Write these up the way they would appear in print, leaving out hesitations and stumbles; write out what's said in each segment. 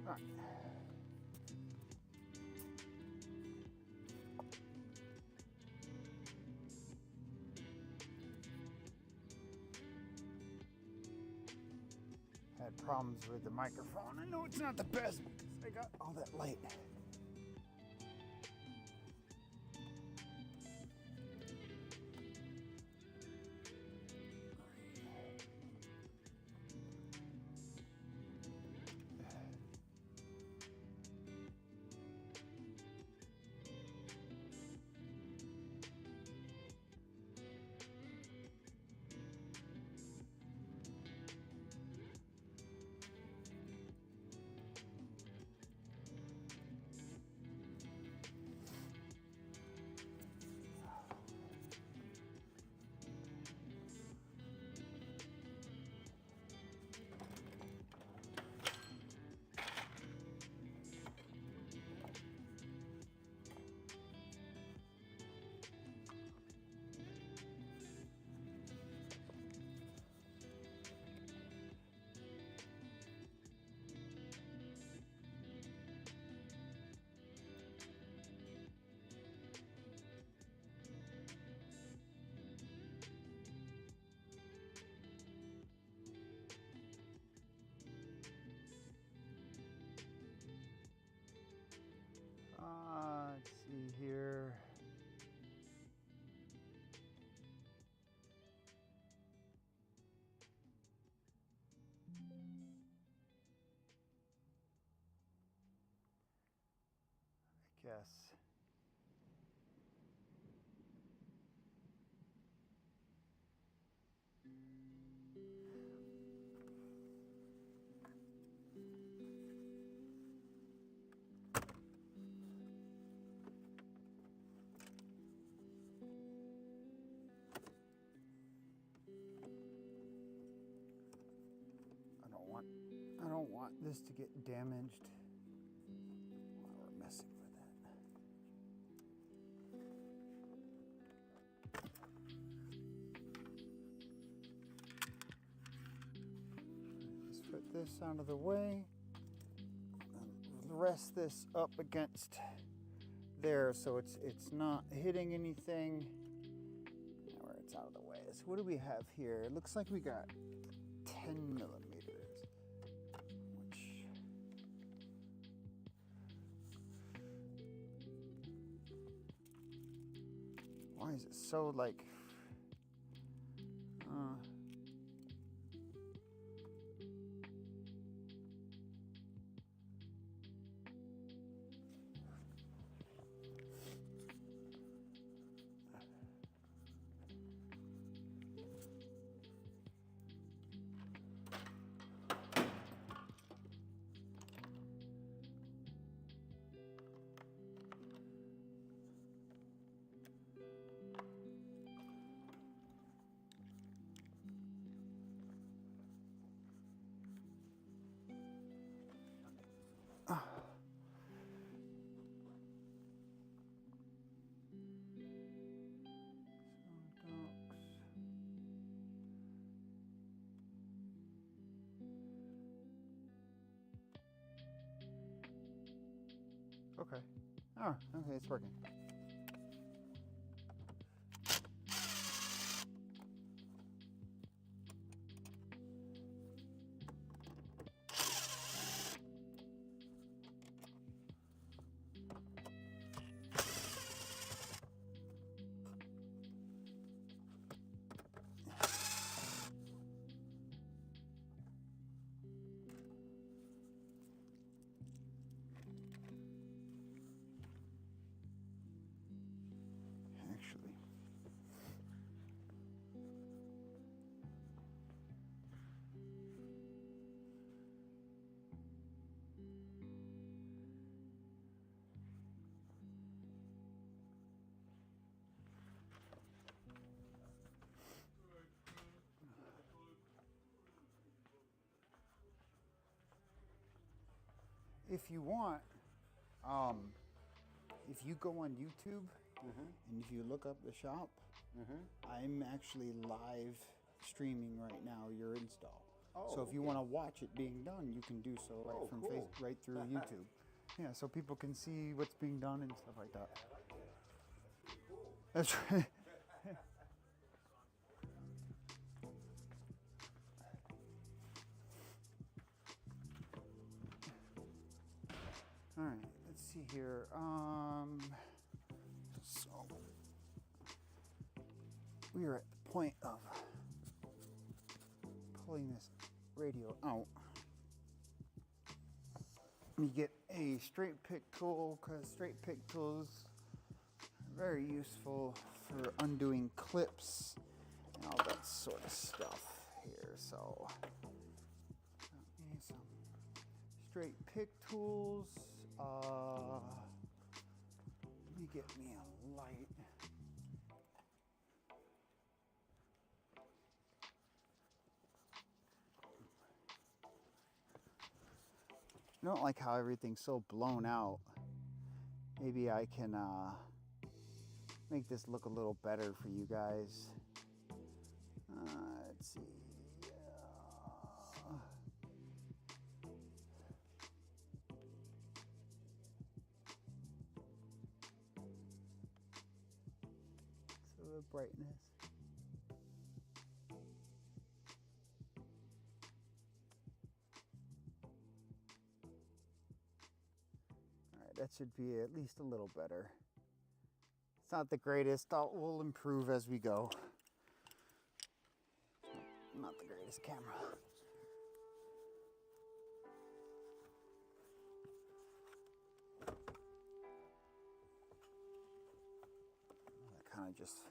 Right. Had problems with the microphone. I know it's not the best because I got all that light. Let's see here. I guess. I don't want this to get damaged while we're messing with it. Just put this out of the way and rest this up against there so it's not hitting anything. Now where it's out of the way. So what do we have here? It looks like we got 10 millimeters, which why is it so like okay. Oh, okay, it's working. Actually. If you want, if you go on YouTube and if you look up the shop, I'm actually live streaming right now your install. So if you want to watch it being done, you can do so right from right through YouTube. Yeah, so people can see what's being done and stuff like that. That's right. All right, let's see here. So we are at the point of pulling this radio out. You get a straight pick tool, because straight pick tools are very useful for undoing clips and all that sort of stuff here. So need some straight pick tools. Let me get me a light. I don't like how everything's so blown out. Maybe I can make this look a little better for you guys. Let's see. So the brightness. That should be at least a little better. It's not the greatest. We'll improve as we go. Not the greatest camera. That kind of just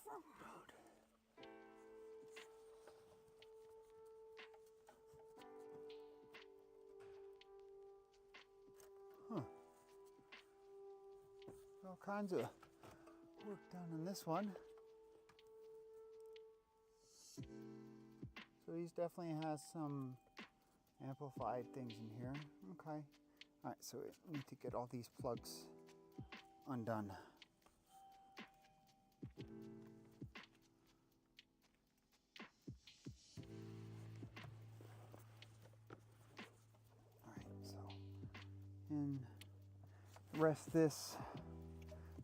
front load. All kinds of work done on this one. So these definitely has some amplified things in here. Okay. All right, so we need to get all these plugs undone. All right, so and rest this.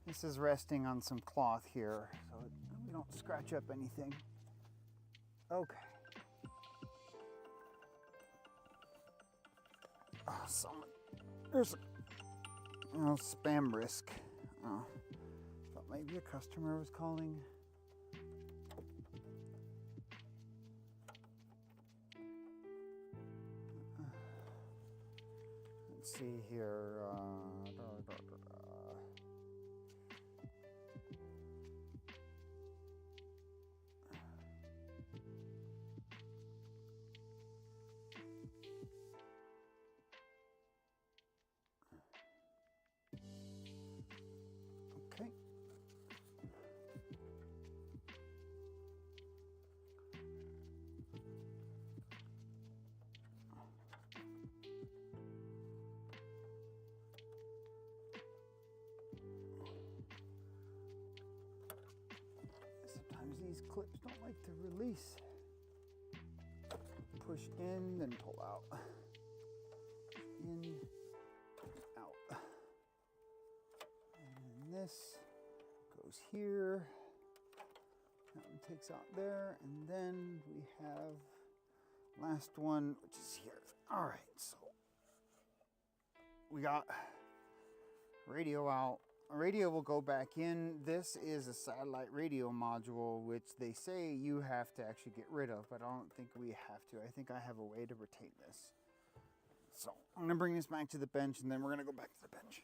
This is resting on some cloth here, so we don't scratch up anything. Okay. Oh, there's a spam risk. Thought maybe a customer was calling. Let's see here. Okay. Sometimes these clips don't like to release. Push in, then pull out. In, out. And this goes here. That one takes out there. And then we have last one, which is here. All right, so we got radio out. Radio will go back in. This is a satellite radio module, which they say you have to actually get rid of, but I don't think we have to. I think I have a way to retain this. So I'm gonna bring this back to the bench, and then we're gonna go back to the bench.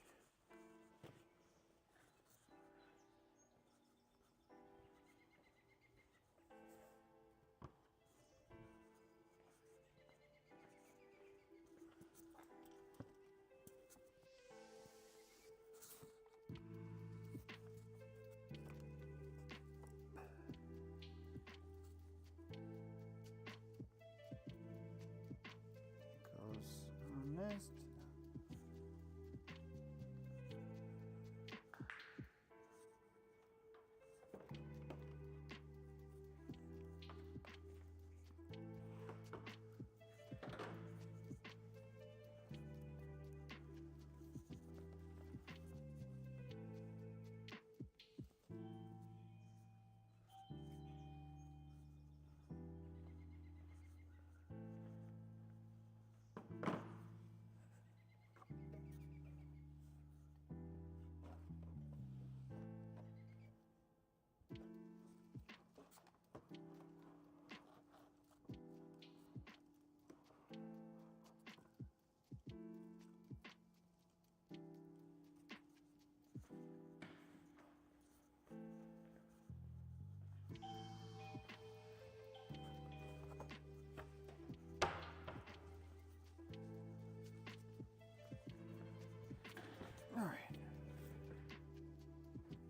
Goes on this.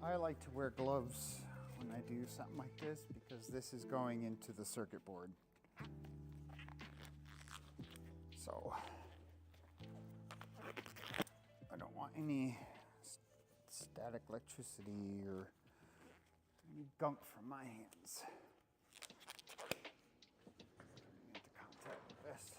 I like to wear gloves when I do something like this because this is going into the circuit board. So I don't want any static electricity or any gunk from my hands. Into contact with this.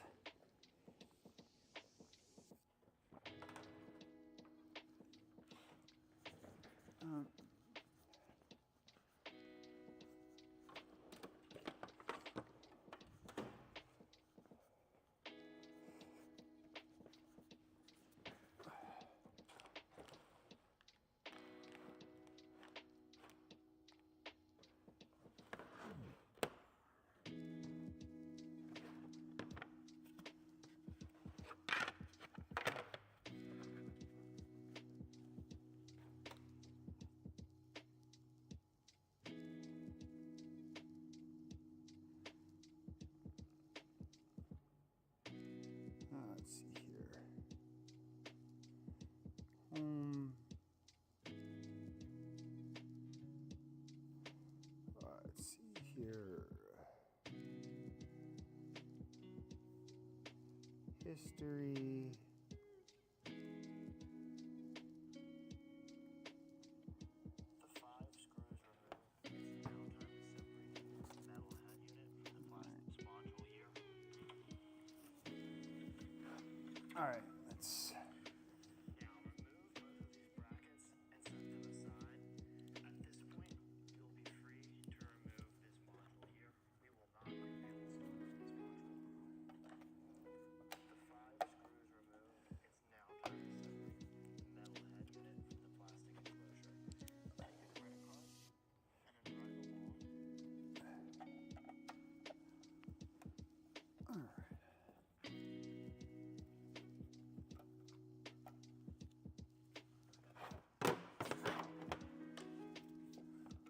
Let's see here. Let's see here. History. The 5 screws removed. It's now time to separate the metal head unit from the plastics module here. All right, let's. Now remove both of these brackets and set them aside. At this point, you'll be free to remove this module here. We will not reveal the secret of this module. The 5 screws removed. It's now time to separate the metal head unit from the plastic enclosure. Take a credit card and then run it along. All right.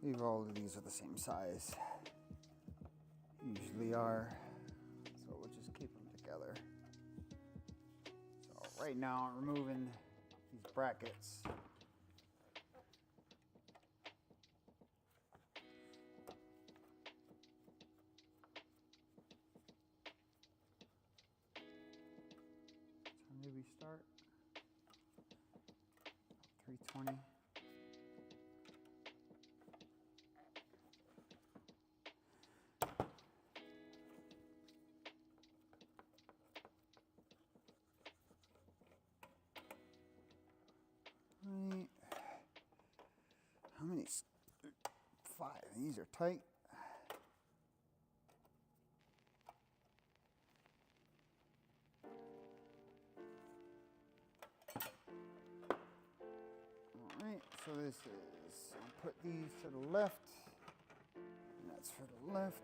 Leave all of these are the same size. Usually are. So we'll just keep them together. So right now I'm removing these brackets. So maybe start 320. Right. How many? 5. These are tight. All right. So this is. I'll put these to the left. And that's for the left.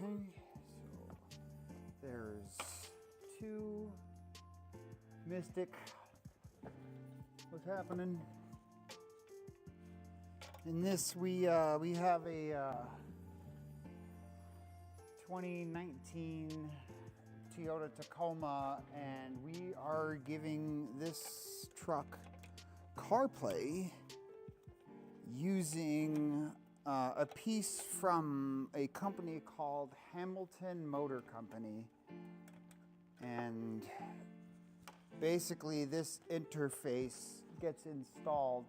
Okay, so there's 2 Mystic. What's happening? In this, we have a 2019 Toyota Tacoma, and we are giving this truck CarPlay using a piece from a company called Hamilton Motor Company. And basically this interface gets installed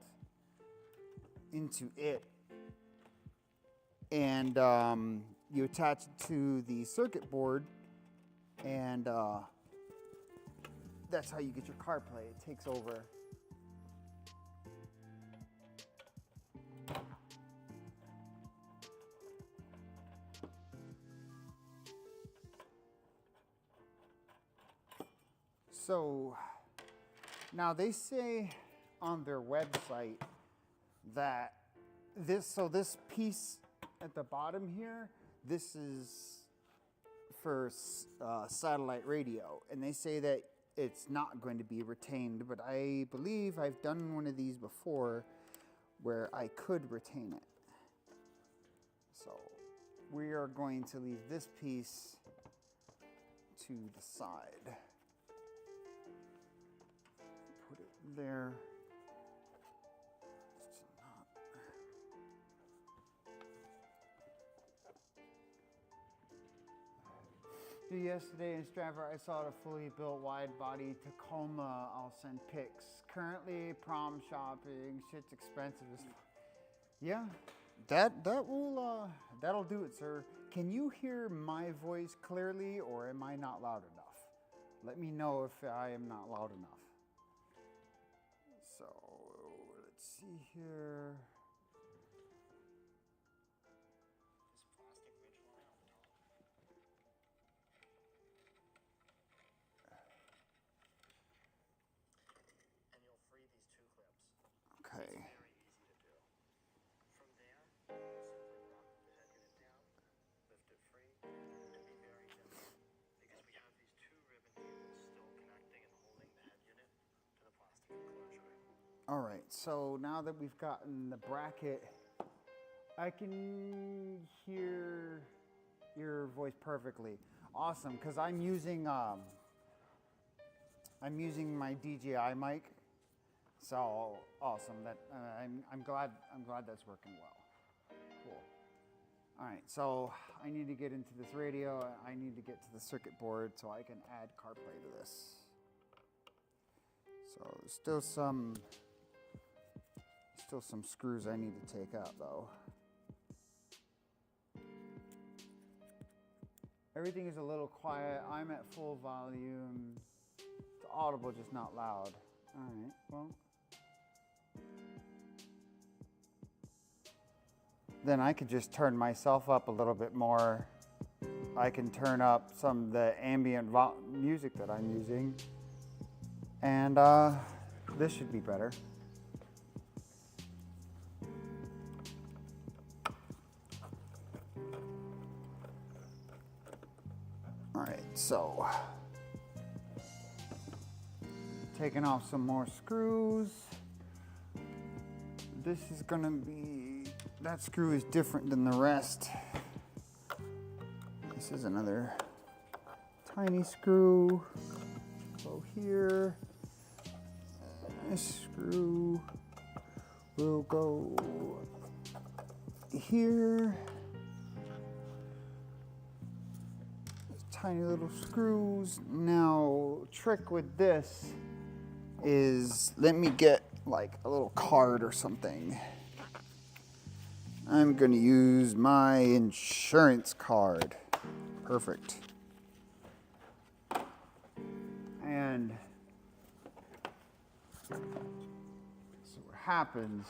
into it, and you attach it to the circuit board, and that's how you get your CarPlay. It takes over. So now they say on their website that this piece at the bottom here, this is for satellite radio, and they say that it's not going to be retained, but I believe I've done one of these before where I could retain it. So we are going to leave this piece to the side. Put it there. Yesterday in Stratford, I saw a fully built wide-body Tacoma. I'll send pics. Currently prom shopping. Shit's expensive as fuck. Yeah, that'll do it, sir. Can you hear my voice clearly, or am I not loud enough? Let me know if I am not loud enough. So let's see here. Okay. Very easy to do. From there, simply rock the head unit down, lift it free, and be very gentle. Because we have these two ribbon cables still connecting and holding the head unit to the plastic enclosure. All right, so now that we've gotten the bracket, I can hear your voice perfectly. Awesome, because I'm using my DJI mic. So awesome! That I'm glad that's working well. Cool. All right, so I need to get into this radio. I need to get to the circuit board so I can add CarPlay to this. So there's still some screws I need to take out though. Everything is a little quiet. I'm at full volume. It's audible, just not loud. All right, well. Then I could just turn myself up a little bit more. I can turn up some of the ambient music that I'm using. And this should be better. All right, so taking off some more screws. This is gonna be, that screw is different than the rest. This is another tiny screw. Go here. This screw will go here. Tiny little screws. Now, trick with this is, let me get like a little card or something. I'm gonna use my insurance card. Perfect. And so what happens,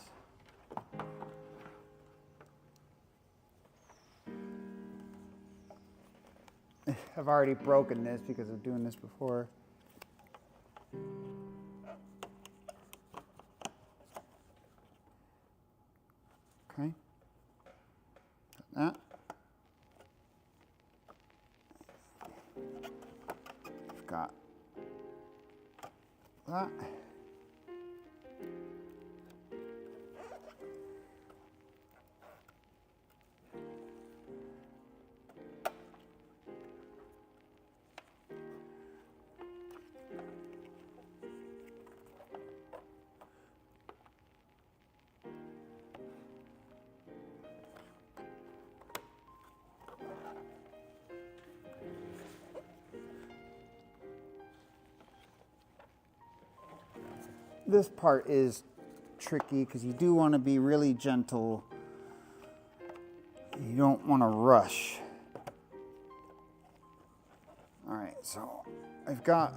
I've already broken this because of doing this before. Okay. That. I've got that. This part is tricky because you do want to be really gentle. You don't want to rush. All right, so I've got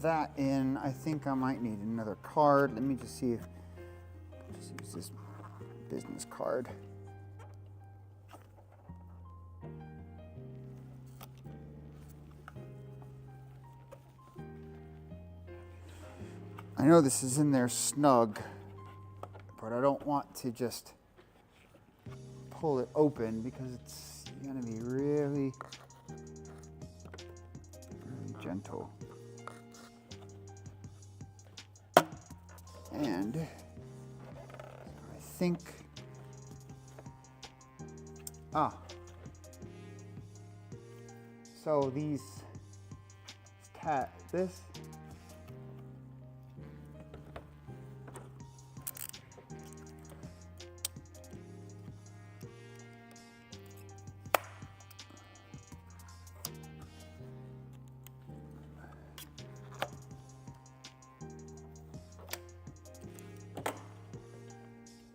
that in. I think I might need another card. Let me just see if just use this business card. I know this is in there snug, but I don't want to just pull it open because it's gonna be really gentle. And I think, so these this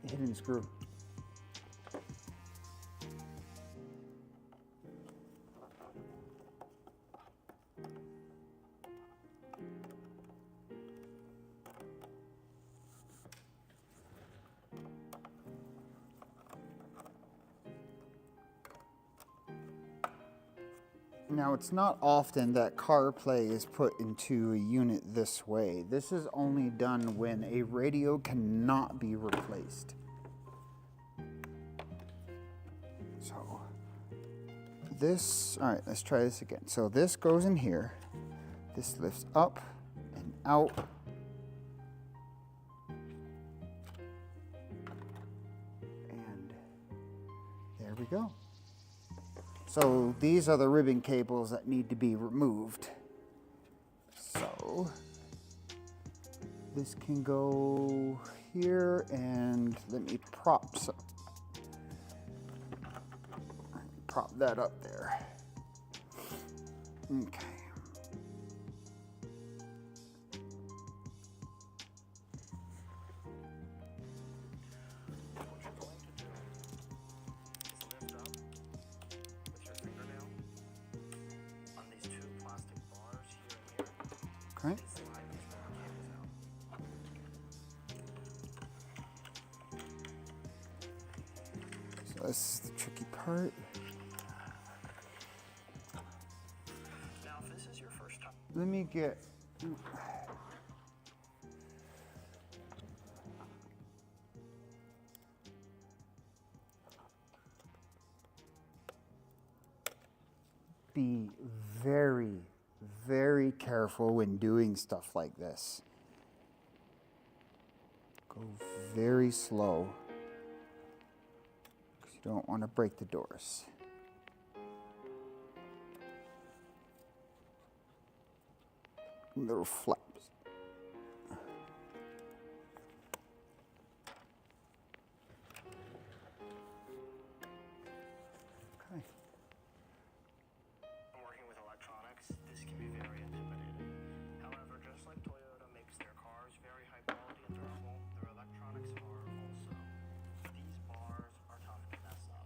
hidden screw. Now, it's not often that CarPlay is put into a unit this way. This is only done when a radio cannot be replaced. So, this, all right, let's try this again. So this goes in here. This lifts up and out. And there we go. So these are the ribbon cables that need to be removed. So this can go here, and let me prop that up there. Okay. Okay. So this is the tricky part. Now, if this is your first time, Let me get. Be very, very careful when doing stuff like this. Go very slow, because you don't want to break the doors. Little flaps. Okay. working with electronics, this can be very intimidating. However, just like Toyota makes their cars very high quality and durable, their electronics are also. These bars are tough to mess up.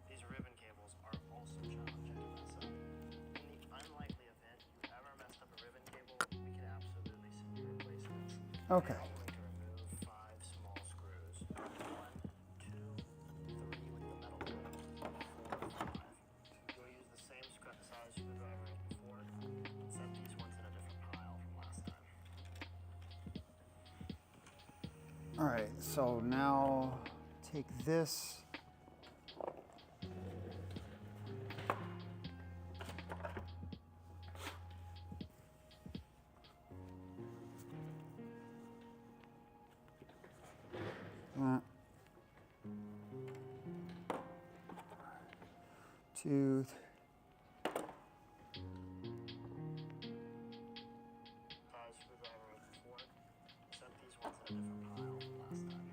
These ribbon cables are also challenging to mess up. In the unlikely event you ever messed up a ribbon cable, we can absolutely send you replacements. Okay. I'm going to remove 5 small screws. 1, 2, 3 with the metal bolt, 4, 5. You'll use the same size screwdriver as before, except these ones in a different pile from last time. All right, so now take this. Two, Size screwdriver as before, except these ones in a different pile from last time.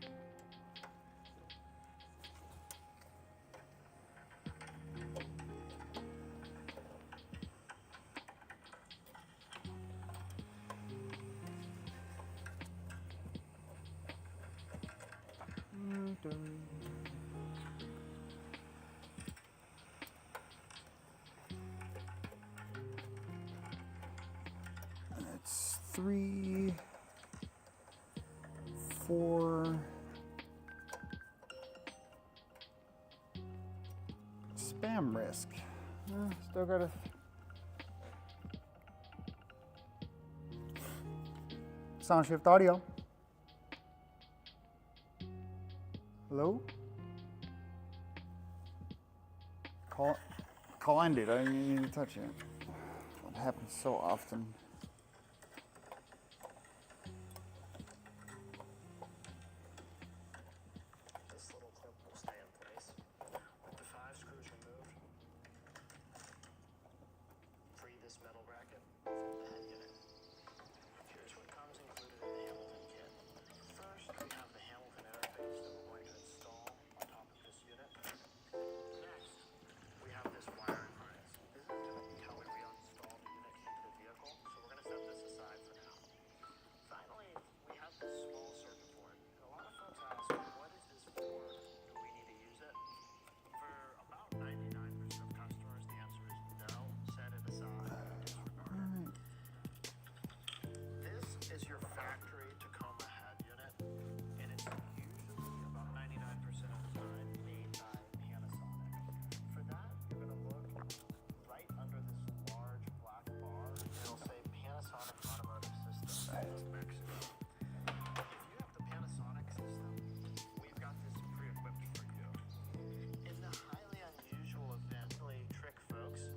3, 4. Spam risk. Still gotta. Sound shift audio. Hello? Call ended. I didn't need to touch it. It happens so often. This little clip will stay in place. With the 5 screws removed, free this metal bracket from the head unit. Here's what comes included in the Hamilton kit. First, we have the Hamilton interface that we're going to install on top of this unit. Next, we have this wiring harness. This is going to be how we reinstall the unit into the vehicle, so we're going to set this aside for now. Finally, we have this small circuit board. And a lot of folks ask, what is this for? Do we need to use it? For about 99% of customers, the answer is no. Set it aside and disregard it. This is your factory Tacoma head unit, and it's usually about 99% of the time made by Panasonic. For that, you're going to look right under this large black bar, and it'll say Panasonic Automotive Systems, Mexico. If you have the Panasonic system, we've got this pre-equipped for you. In the highly unusual event, really trick folks,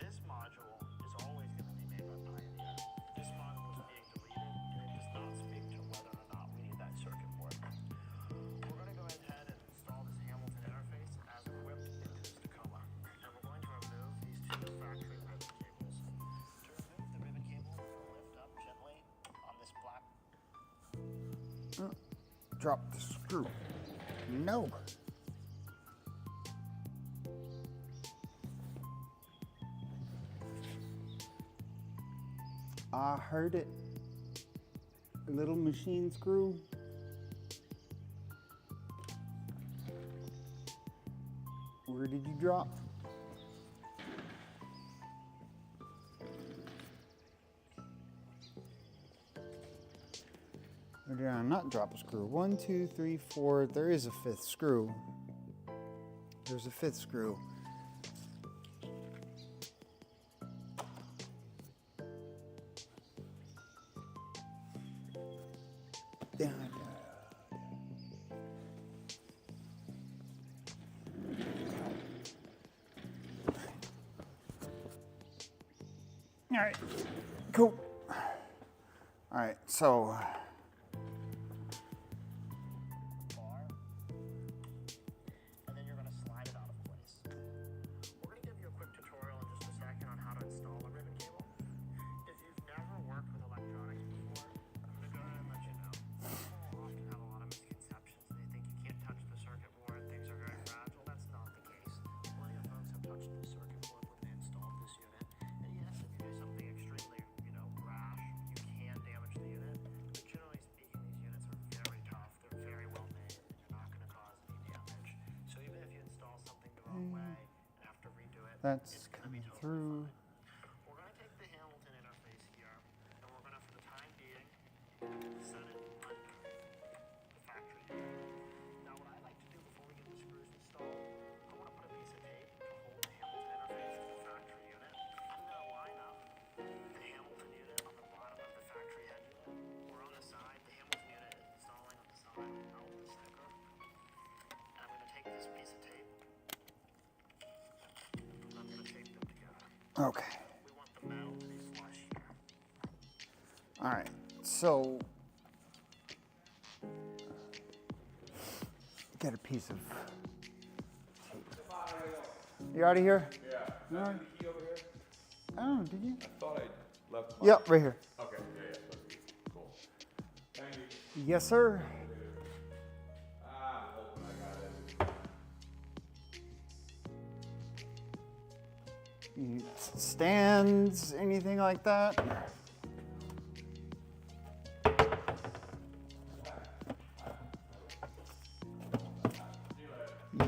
this module is always going to be made by Pioneer. This module is being deleted, and it does not speak to whether or not we need that circuit board. We're going to go ahead and install this Hamilton interface as equipped into this Tacoma, and we're going to remove these 2 factory ribbon cables. To remove the ribbon cable, we'll lift up gently on this black. Drop the screw. No. I heard it. A little machine screw. Where did you drop? Or did I not drop a screw? 1, 2, 3, 4. There is a 5th screw. There's a 5th screw. All right, cool. All right, so Bar, and then you're going to slide it out of place. We're going to give you a quick tutorial in just a second on how to install a ribbon cable. If you've never worked with electronics before, I'm going to go ahead and let you know. People often have a lot of misconceptions. They think you can't touch the circuit board, things are very fragile. That's not the case. Plenty of folks have touched the circuit board when they installed this unit. And yes, if you do something extremely, rash, you can damage the unit. But generally speaking, these units are very tough. They're very well made, and you're not going to cause any damage. So even if you install something the wrong way and have to redo it, that's it's going to be coming totally through. fine. We're going to take the Hamilton interface here, and we're going to, for the time being, set it under the factory unit. Now, what I like to do before we get the screws installed, I want to put a piece of tape to hold the Hamilton interface to the factory unit. I'm going to line up the Hamilton unit on the bottom of the factory head unit. We're on the side. The Hamilton unit is installing on the side out the center. And I'm going to take this piece of tape, and I'm going to tape them together. Okay. We want the metal to be flush here. All right. So get a piece of tape. You out of here? Yeah. All right. Key over here? Oh, did you? I thought I left my... Yep, right here. Okay, yeah, that's good. Cool. Thank you. Yes, sir. I'm hoping I got it. You stands, anything like that?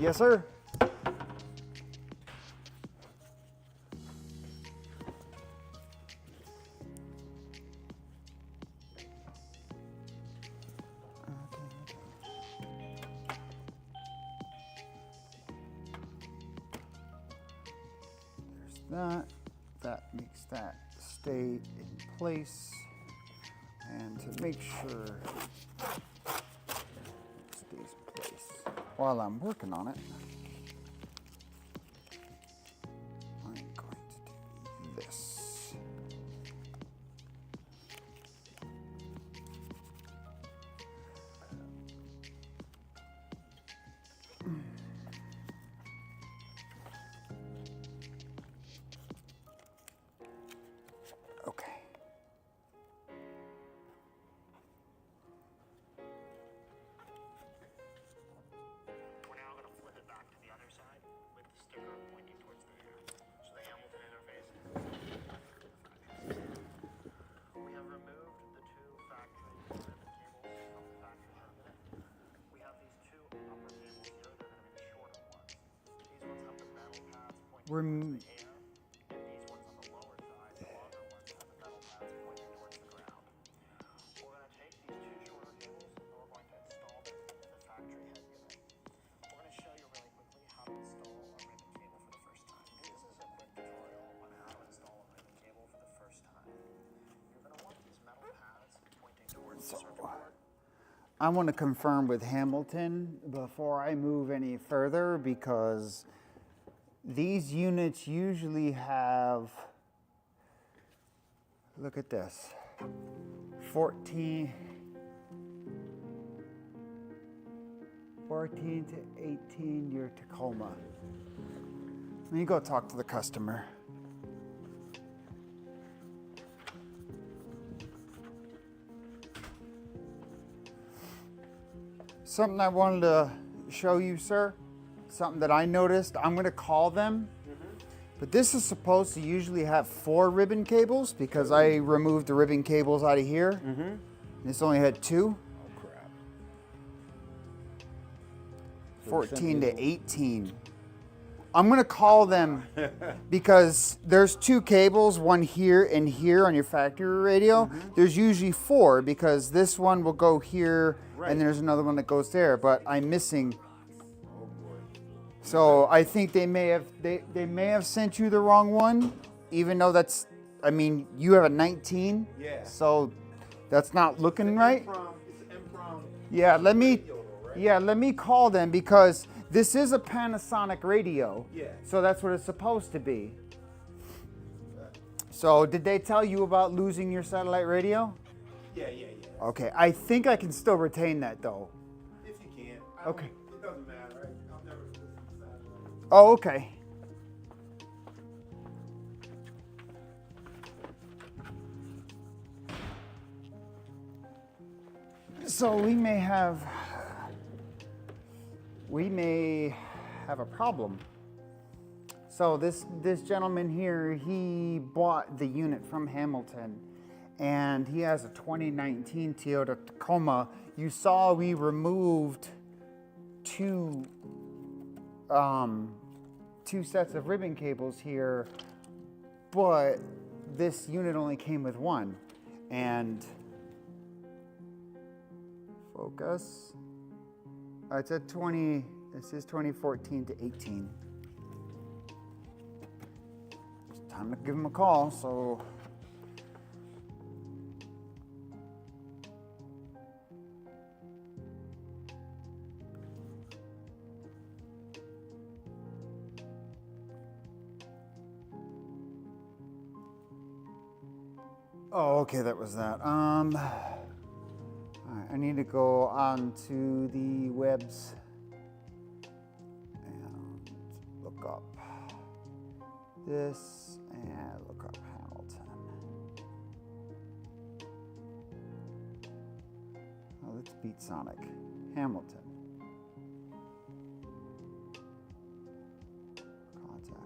Yes, sir. that. That makes that stay in place. And to make sure it stays in place while I'm working on it, I'm going to do this. Okay. We're now going to flip it back to the other side with the sticker pointing towards the air. So the Hamilton interface. We have removed the two factory ribbon cables from the factory head unit. We have these two upper cables here. They're going to be the shorter ones. These ones have the metal pads pointing towards the air. And these ones on the lower side, the longer ones, have the metal pads pointing towards the ground. We're going to take these two shorter cables and we're going to install them into the factory head unit. We're going to show you really quickly how to install a ribbon cable for the first time. This is a quick tutorial on how to install a ribbon cable for the first time. You're going to want these metal pads pointing towards the circuit board. I want to confirm with Hamilton before I move any further because these units usually have, look at this, 14 to 18 year Tacoma. Let me go talk to the customer. Something I wanted to show you, sir, something that I noticed. I'm going to call them, but this is supposed to usually have 4 ribbon cables because I removed the ribbon cables out of here. This only had 2. Oh crap. 14 to 18. I'm going to call them because there's 2 cables, one here and here on your factory radio. There's usually 4 because this one will go here and there's another one that goes there, but I'm missing. Oh boy. So I think they may have sent you the wrong one, even though that's, I mean, you have a 19. Yeah. So that's not looking right. It's an M-Prom. Yeah, let me radio though, right? yeah, let me call them because this is a Panasonic radio. Yeah. So that's what it's supposed to be. So did they tell you about losing your satellite radio? Yeah. Okay, I think I can still retain that though. If you can. Okay. It doesn't matter. I'll never listen to satellite. Oh, okay. So we may have a problem. So this gentleman here, he bought the unit from Hamilton, and he has a 2019 Toyota Tacoma. You saw we removed two sets of ribbon cables here, but this unit only came with one. And focus. It's at 20. This is 2014 to 18. It's time to give him a call. So. Oh, okay, that was that. All right, I need to go on to the webs and look up this and look up Hamilton. Oh, let's beat Sonic. Hamilton. Contact.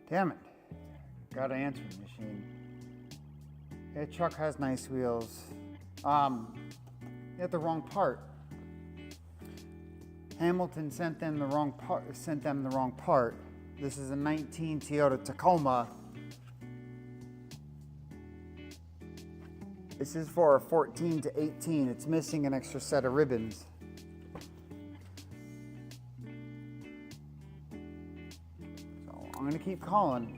Damn it. Got an answering machine. Yeah, truck has nice wheels. You had the wrong part. Hamilton sent them the wrong part. This is a 19 Toyota Tacoma. This is for a 14 to 18. It's missing an extra set of ribbons. So I'm gonna keep calling.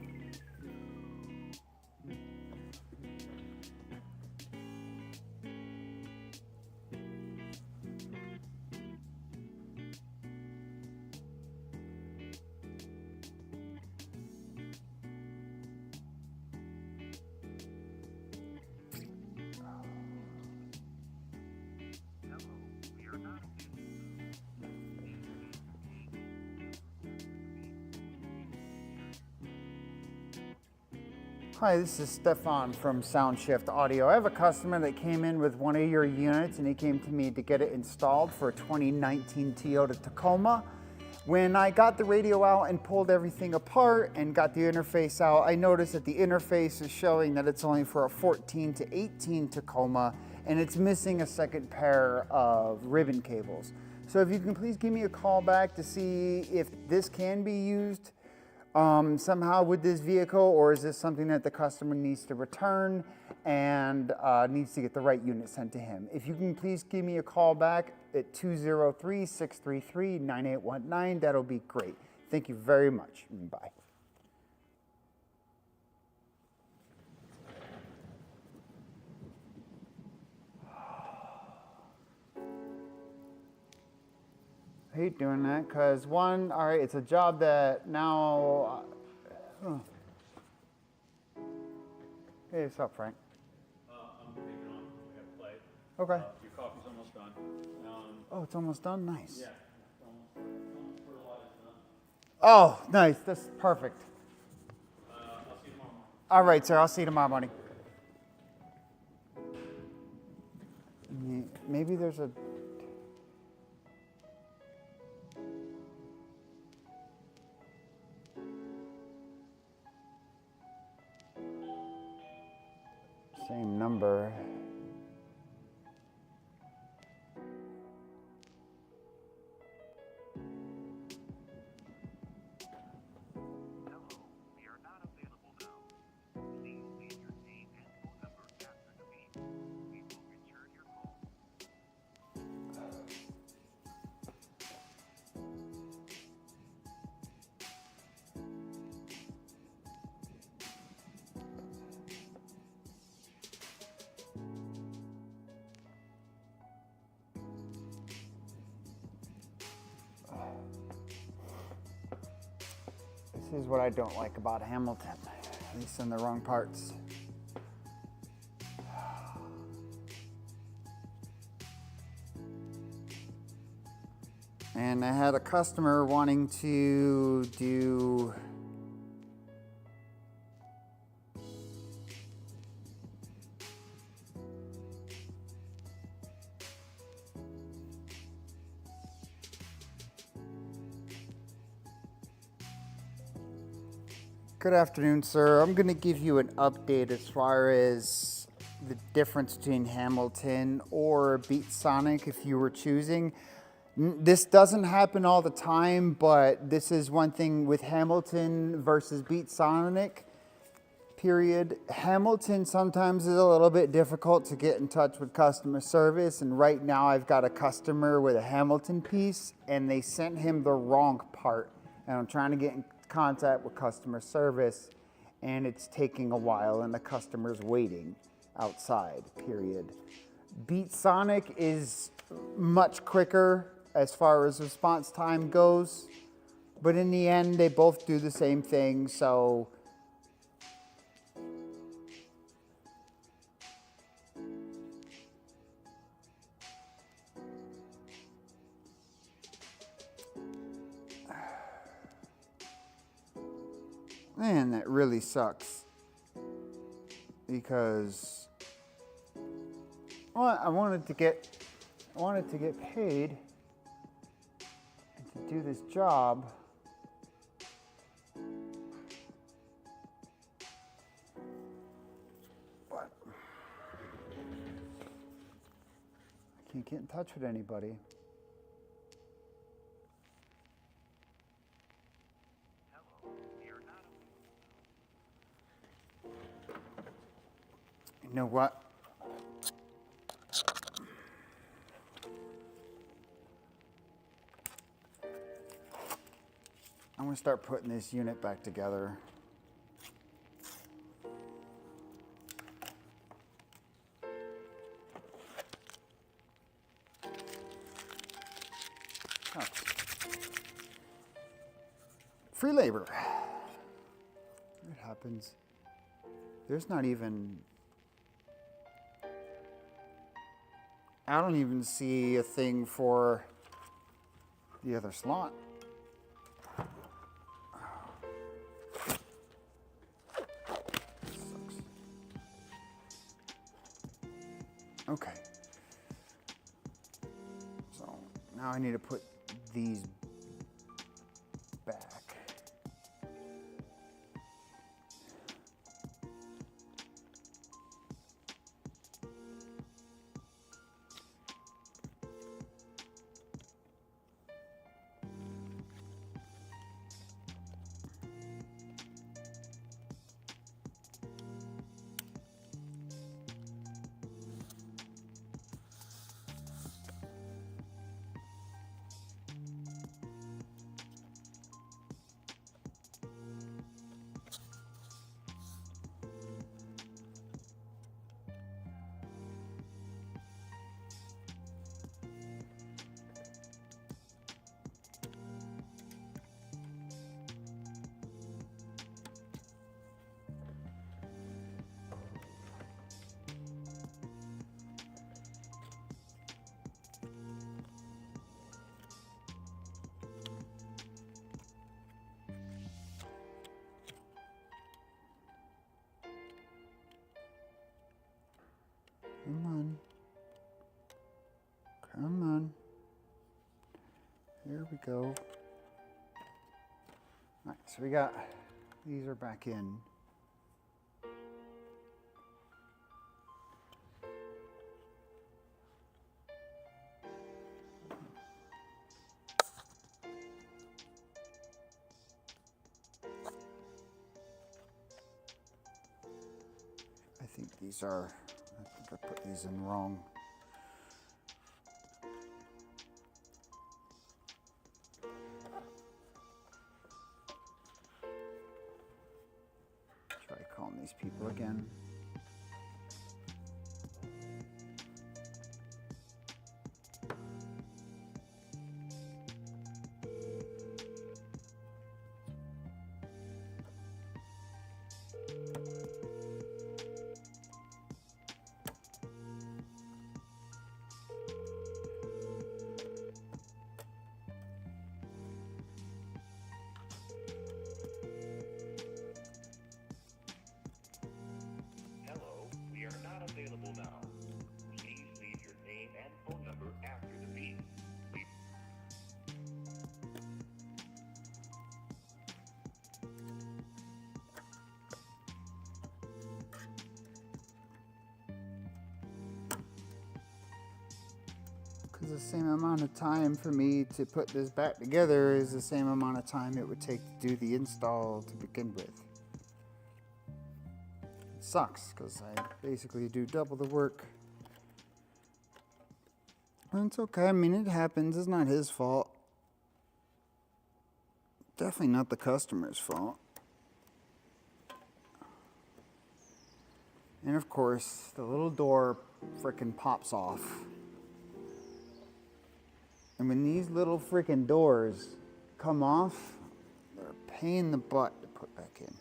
Hi, this is Stefan from SoundShift Audio. I have a customer that came in with one of your units and he came to me to get it installed for a 2019 Toyota Tacoma. When I got the radio out and pulled everything apart and got the interface out, I noticed that the interface is showing that it's only for a 14 to 18 Tacoma and it's missing a second pair of ribbon cables. So if you can please give me a call back to see if this can be used somehow with this vehicle, or is this something that the customer needs to return and needs to get the right unit sent to him. If you can please give me a call back at 203-633-9819, that'll be great. Thank you very much. Bye. I hate doing that because one, all right, it's a job that now. Hey, what's up, Frank? I'm taking on. We have a plate. Okay. Your coffee's almost done. Oh, it's almost done? Nice. Yeah, almost fertilized done. Oh, nice. That's perfect. I'll see you tomorrow morning. All right, sir. I'll see you tomorrow morning. Maybe there's a. Same number. We are not available now. Please leave your name and phone number after the beep. We will return your call. This is what I don't like about Hamilton, at least in the wrong parts. And I had a customer wanting to do Good afternoon, sir. I'm going to give you an update as far as the difference between Hamilton or Beat Sonic if you were choosing. This doesn't happen all the time, but this is one thing with Hamilton versus Beat Sonic, period. Hamilton sometimes is a little bit difficult to get in touch with customer service, and right now I've got a customer with a Hamilton piece, and they sent him the wrong part, and I'm trying to get in contact with customer service, and it's taking a while, and the customer's waiting outside, period. Beat Sonic is much quicker as far as response time goes, but in the end, they both do the same thing, so man, that really sucks because well, I wanted to get paid and to do this job. touch with anybody. You know what? I'm going to start putting this unit back together. Oh. Free labor. It happens. There's not even... I don't even see a thing for the other slot. Sucks. Okay. So now I need to put these back. Come on. Come on. Here we go. All right, so we got, these are back in. I think these are, I think I put these in wrong. Try calling these people again. Hello, we are not available now. Please leave your name and phone number after the beep. Because the same amount of time for me to put this back together is the same amount of time it would take to do the install to begin with. It sucks because I basically do double the work. And it's okay, I mean, it happens. It's not his fault. Definitely not the customer's fault. And of course, the little door frickin' pops off. And when these little freaking doors come off, they're a pain in the butt to put back in.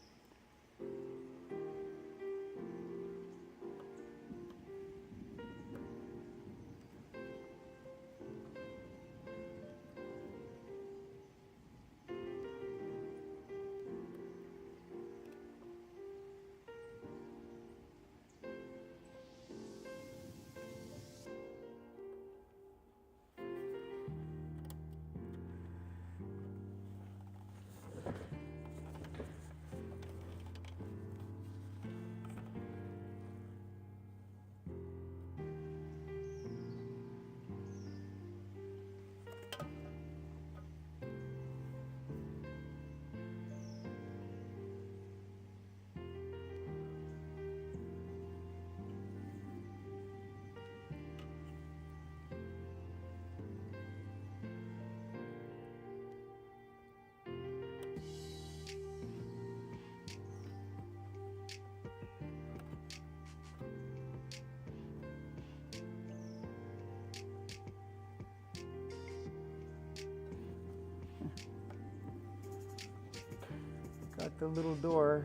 Got the little door.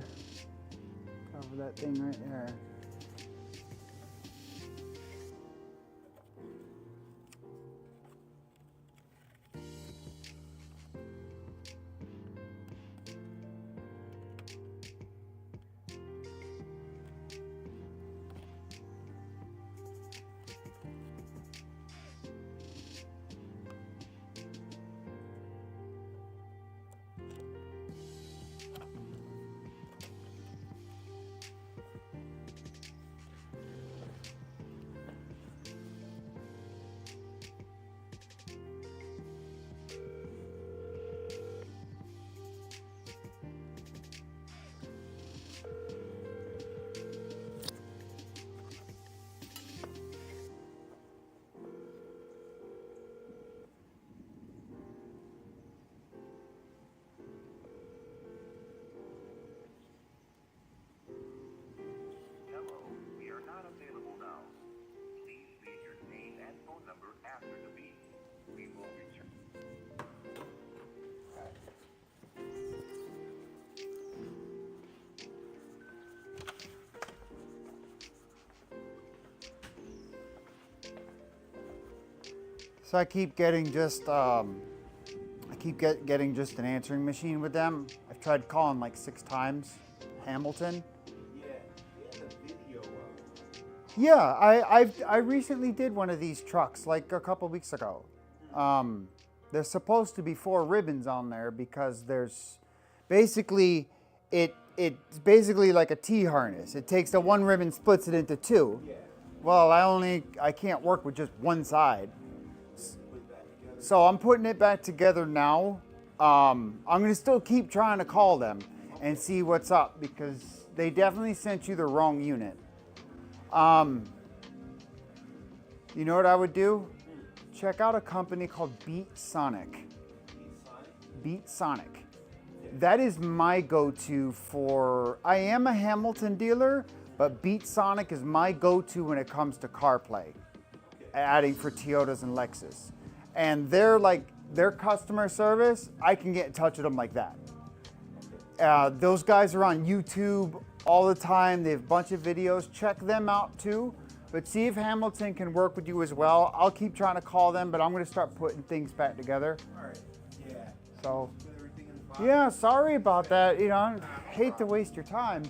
Cover that thing right there. Hello, we are not available now. Please leave your name and phone number after the beep. We will return. So I keep getting just getting just an answering machine with them. I've tried calling like 6 times. Hamilton. Yeah, he had a video of Yeah, I recently did one of these trucks like a couple weeks ago. There's supposed to be 4 ribbons on there because there's basically it's basically like a T-harness. It takes the one ribbon, splits it into 2. Yeah. Well, I can't work with just one side. Put that together. So I'm putting it back together now. I'm gonna still keep trying to call them and see what's up because they definitely sent you the wrong unit. You know what I would do? Check out a company called Beat Sonic. Beat Sonic. That is my go-to for, I am a Hamilton dealer, but Beat Sonic is my go-to when it comes to CarPlay, adding for Toyotas and Lexus. And their customer service, I can get in touch with them like that. Those guys are on YouTube all the time. They have a bunch of videos. Check them out too. But see if Hamilton can work with you as well. I'll keep trying to call them, but I'm going to start putting things back together. All right. Yeah. So, Put everything in the box. yeah, sorry about that. You know, I hate to waste your time.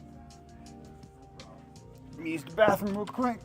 Let me use the bathroom real quick.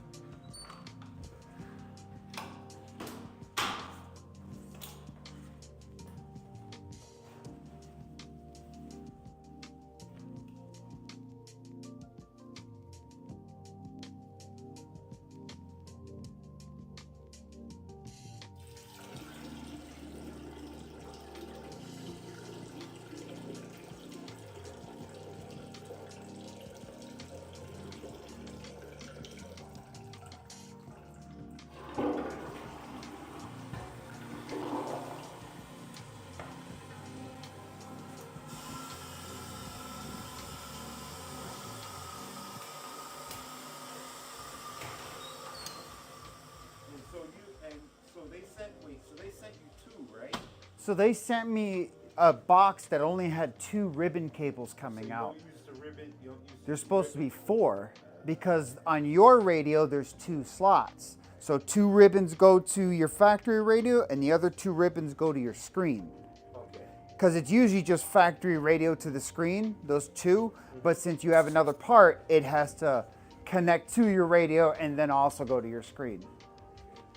So they sent you 2, right? So they sent me a box that only had 2 ribbon cables coming You out. don't use the ribbon. You don't use There's supposed to be 4 because on your radio there's 2 slots. So 2 ribbons go to your factory radio and the other 2 ribbons go to your screen. Okay. Because it's usually just factory radio to the screen, those 2. But since you have another part, it has to connect to your radio and then also go to your screen.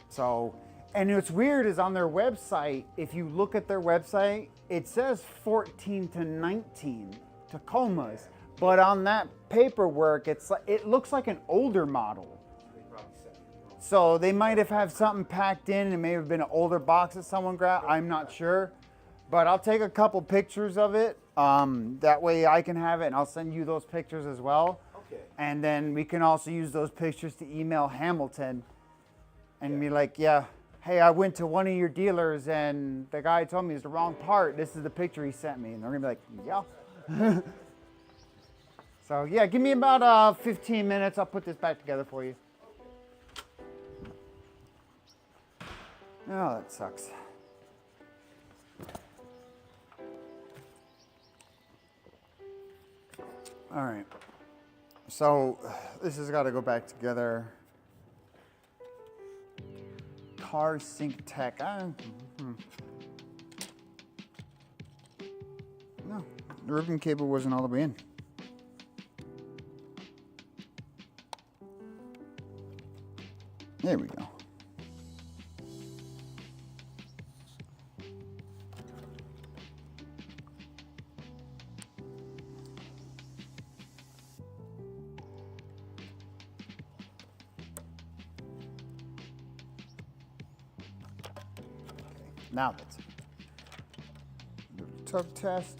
So, and what's weird is on their website, if you look at their website, it says 14 to 19 Tacomas. But on that paperwork, it looks like an older model. They probably sent you wrong. So they might have something packed in and it may have been an older box that someone grabbed. I'm not sure. But I'll take a couple pictures of it. That way I can have it and I'll send you those pictures as well. Okay. And then we can also use those pictures to email Hamilton and be like, yeah, hey, I went to one of your dealers and the guy told me it's the wrong part. This is the picture he sent me. And they're gonna be like, yeah. So yeah, give me about 15 minutes. I'll put this back together for you. Oh, that sucks. All right. So this has got to go back together. Car sync tech. No, the ribbon cable wasn't all the way in. There we go. Now that's it. Do the tug test.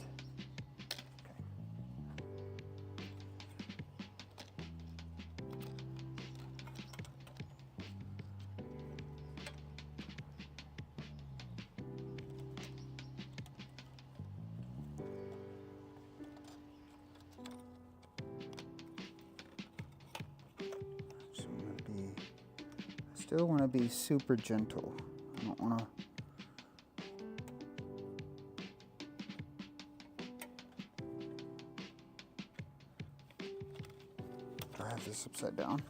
So I'm gonna be, I still want to be super gentle. I don't want to. I have this upside down.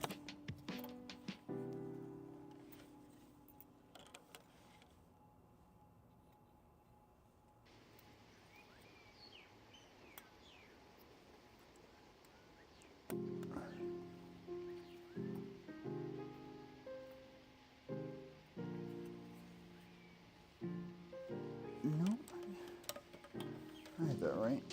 No, I had that right.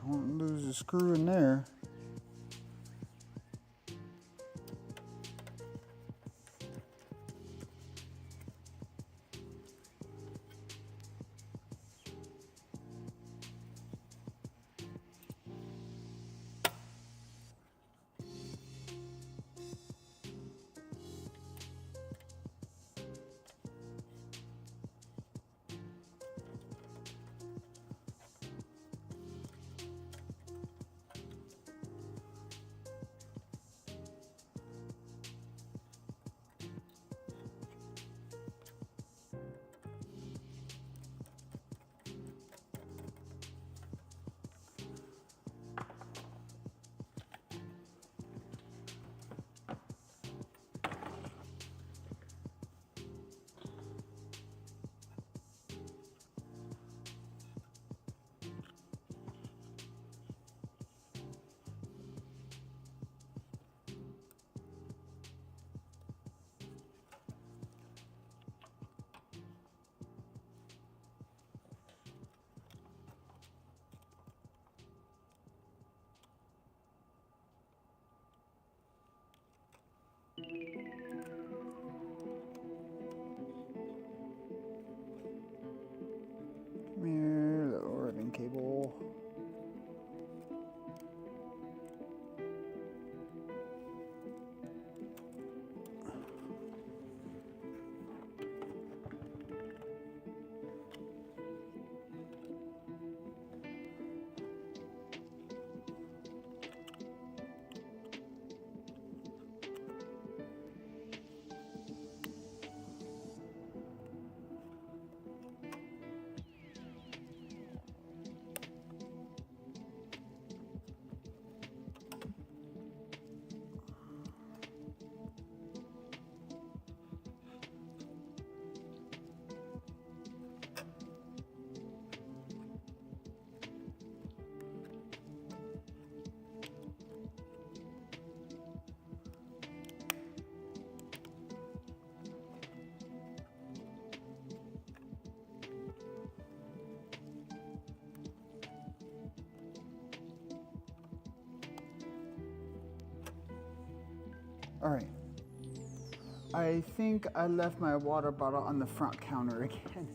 Don't lose a screw in there. Come here, little ribbon cable. All right. I think I left my water bottle on the front counter again.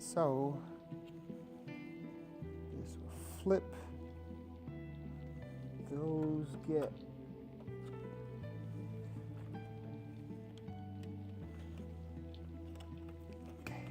So this will flip. Those get okay.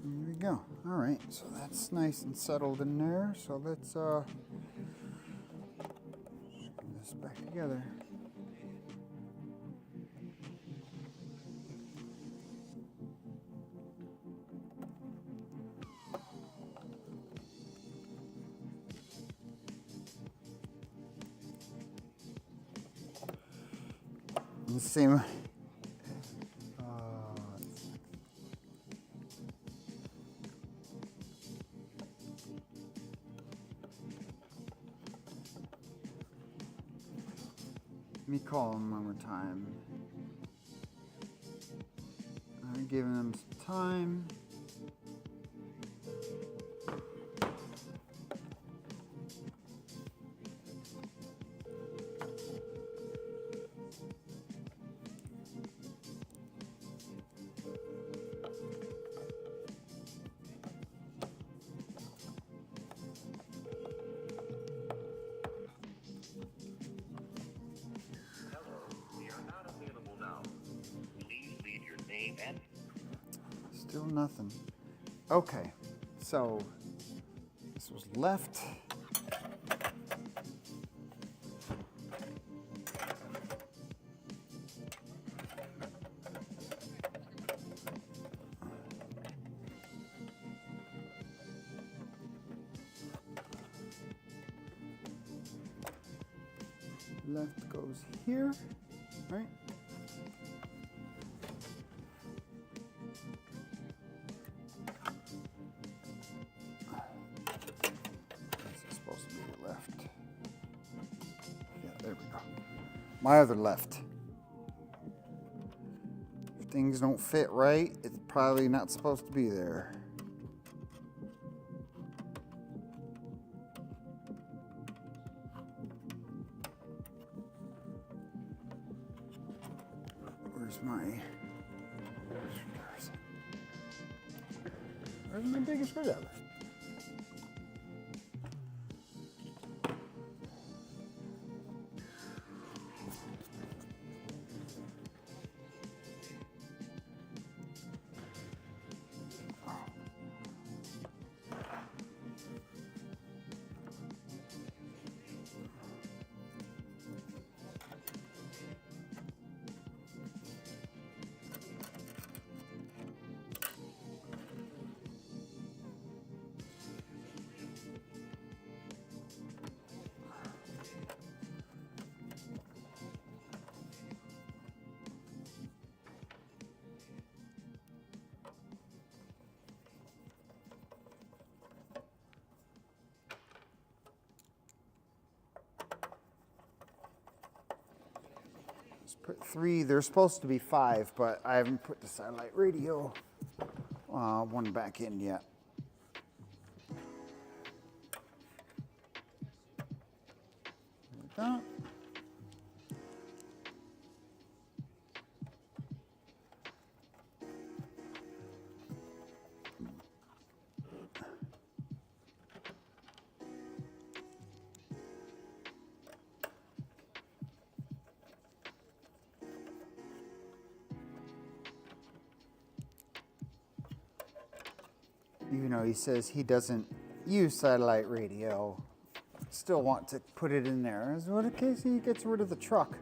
There we go. All right, so that's nice and settled in there. So let's get this back together. The same. Let me call them one more time. I'm giving them some time. And Still nothing. Okay, so this was left. Left goes here, right? This is supposed to be the left. Yeah, there we go. My other left. If things don't fit right, it's probably not supposed to be there. Where's my screwdriver? Where's my biggest screwdriver? Let's put 3. There's supposed to be 5, but I haven't put the satellite radio one back in yet. Like that. even though he says he doesn't use satellite radio, still want to put it in there. As what in case he gets rid of the truck,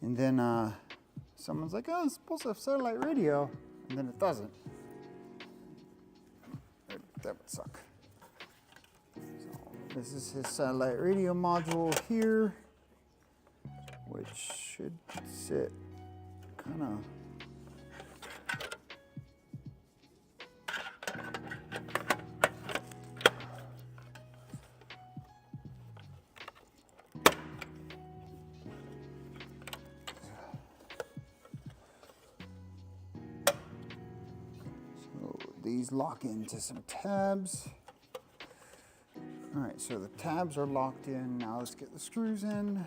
and then someone's like, "Oh, it's supposed to have satellite radio," and then it doesn't. That would suck. So this is his satellite radio module here, which should sit kind of. These lock into some tabs. All right, so the tabs are locked in. Now let's get the screws in.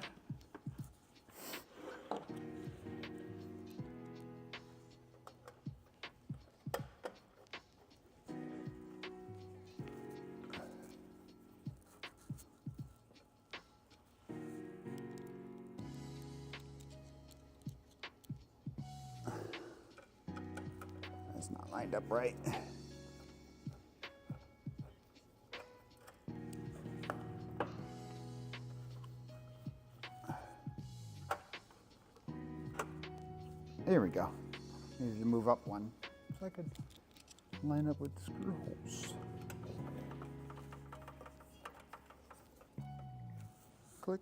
That's not lined up right. There we go. Needed to move up one so I could line up with the screw holes. Click.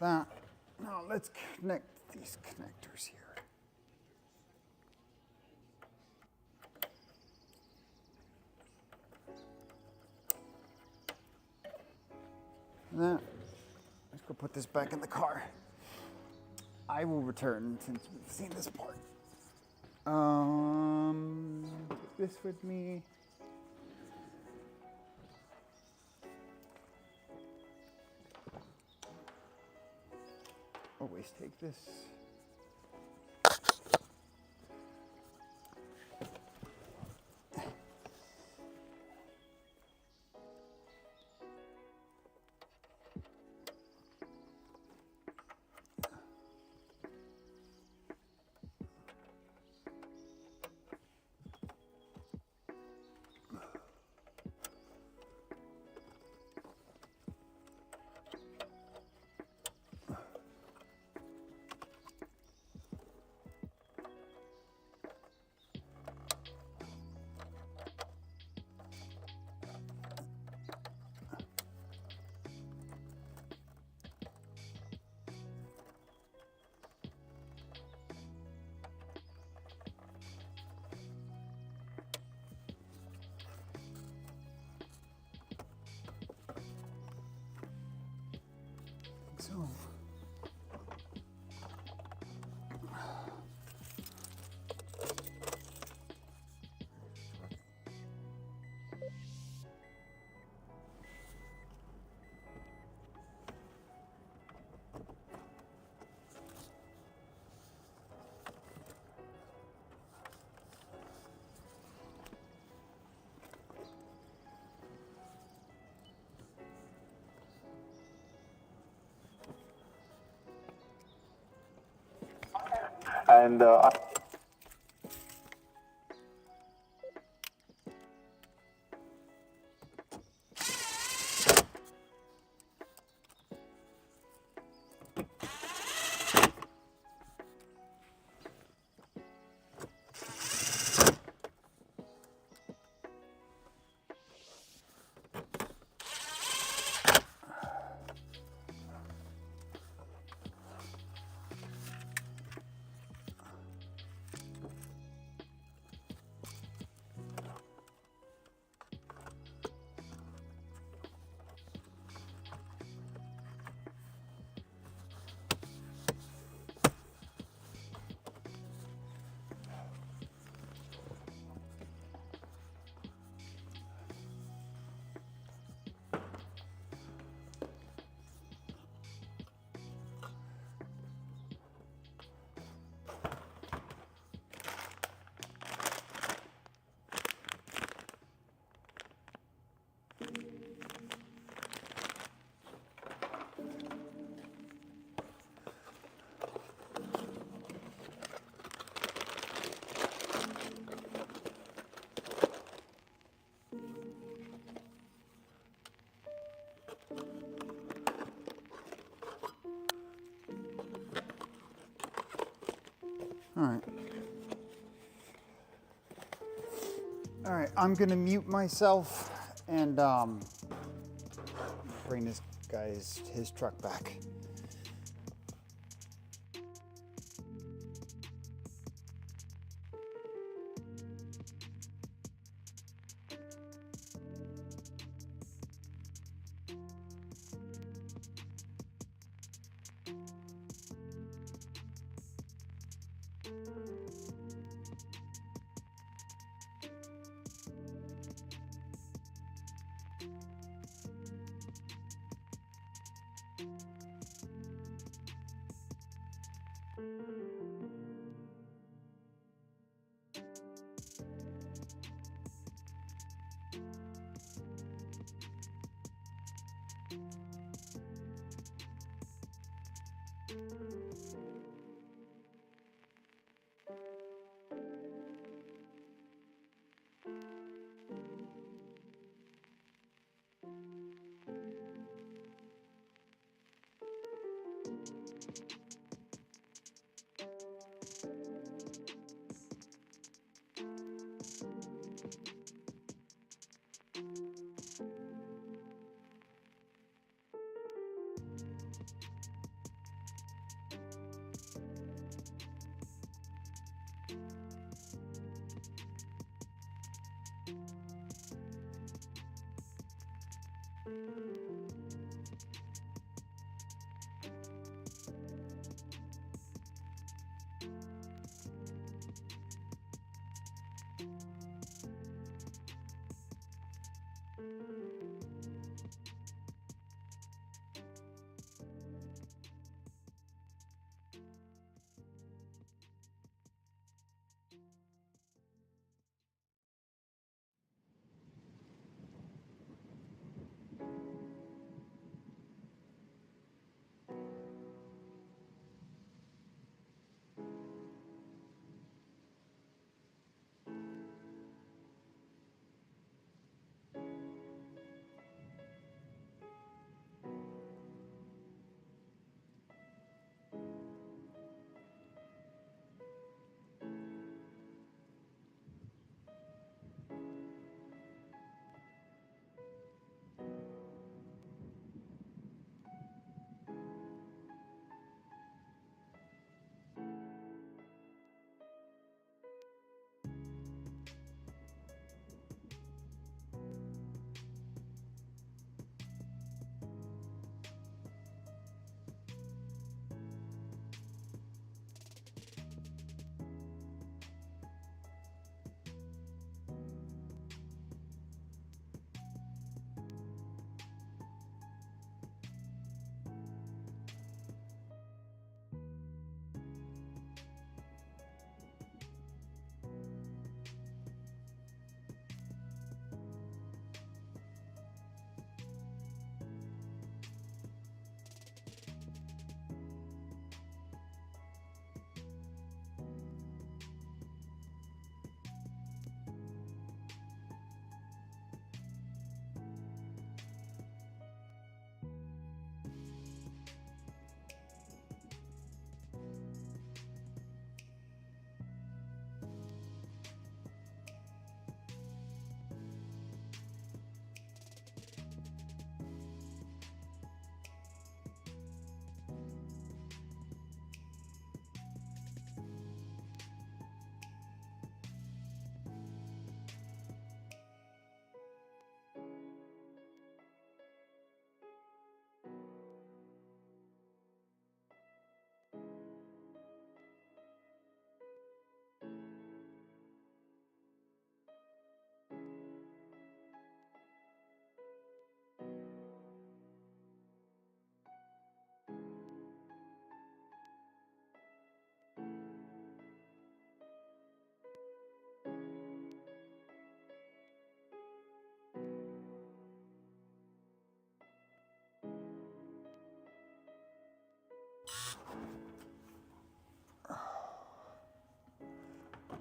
That. Now let's connect these connectors here. That. Let's go put this back in the car. I will return since we've seen this part. Take this with me. Always take this. So. And All right. All right, I'm gonna mute myself and bring this guy's his truck back.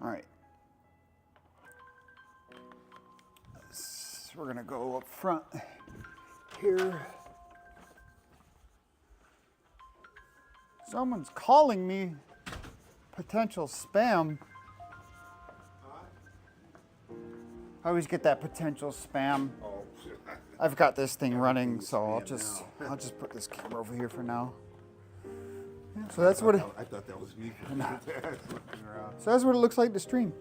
All right. So we're gonna go up front here. Someone's calling me. Potential spam. I always get that potential spam. Oh, I've got this thing running, so I'll spam just now. I'll just put this camera over here for now. Yeah, so that's what it, I thought that was me. Looking around. so that's what it looks like to stream.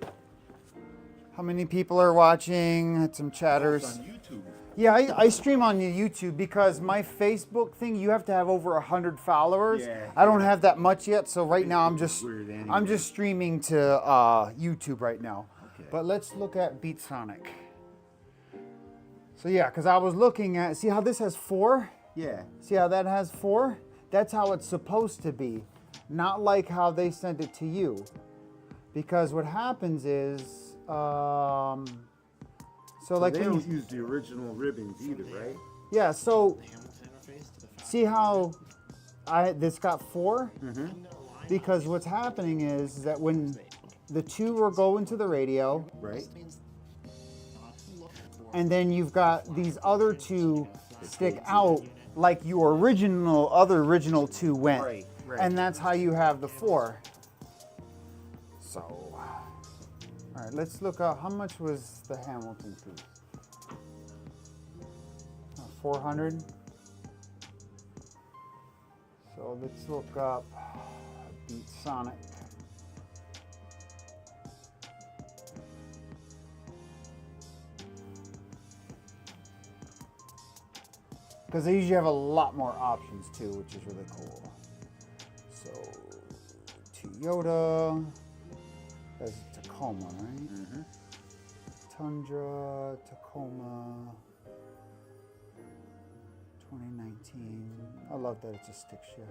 How many people are watching? Had some It's chatters. on YouTube. Yeah, I stream on YouTube because my Facebook thing, you have to have over 100 followers. Yeah, I don't have that much yet, so right now I'm Facebook is just weird anyway. I'm just streaming to YouTube right now. Okay. But let's look at Beat Sonic. So yeah, because I was looking at, see how this has 4? Yeah. See how that has 4? That's how it's supposed to be, not like how they sent it to you. Because what happens is, so like They when don't you, use the original ribbons either, right? yeah, so see how this got 4? Mm-hmm. Because what's happening is that when the 2 are going to the radio, Right. and then you've got these other 2 stick out like your original 2 went. Right, right. And that's how you have the 4. So, all right, let's look up how much was the Hamilton piece? 400. So let's look up Beat Sonic. Because they usually have a lot more options too, which is really cool. So, Toyota, that's Tacoma, right? Mm-hmm. Tundra, Tacoma, 2019. I love that it's a stick shift.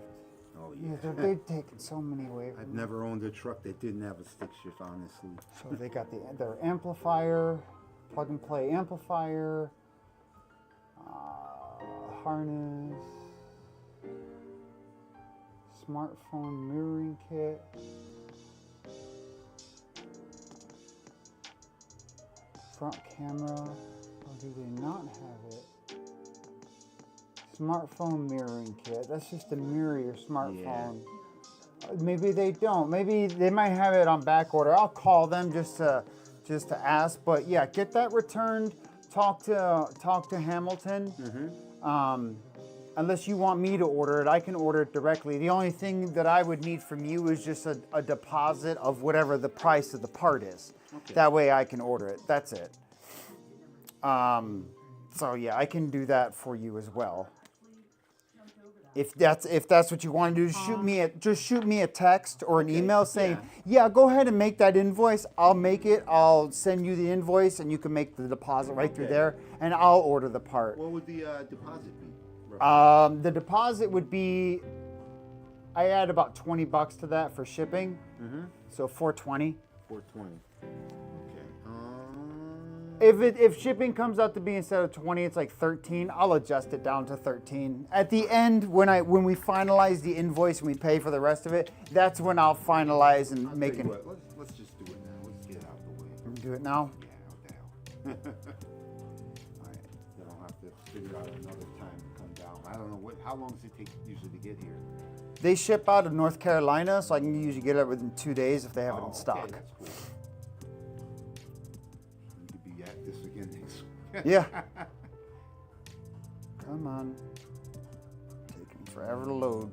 Oh Yeah, yeah. they've taken so many away I've from never owned a truck that didn't have a stick shift, honestly. So they got their amplifier, plug and play amplifier, harness, smartphone mirroring kit, front camera, or do they not have it? Smartphone mirroring kit, that's just to mirror your smartphone. Maybe they don't. Maybe they might have it on back order. I'll call them just to ask. But yeah, get that returned. Talk to Hamilton. Unless you want me to order it, I can order it directly. The only thing that I would need from you is just a deposit of whatever the price of the part is. Okay. That way I can order it. That's it. So yeah, I can do that for you as well. If that's what you want to do, just shoot me a text or an email saying, yeah, go ahead and make that invoice. I'll make it. I'll send you the invoice, and you can make the deposit right through there, and I'll order the part. What would the deposit be? The deposit would be, I add about $20 to that for shipping, so $420. $420. If shipping comes out to be instead of 20, it's like 13. I'll adjust it down to 13. At the end, when we finalize the invoice and we pay for the rest of it, that's when I'll finalize and make it. Let's just do it now. Let's get it out the way. Do it now. Yeah, what the hell? All right. You don't have to figure out another time to come down. I don't know how long does it take usually to get here? They ship out of North Carolina, so I can usually get it within 2 days if they have it in Okay, stock. that's cool. You could be at this again next week. Yeah. Come on. Taking forever to load.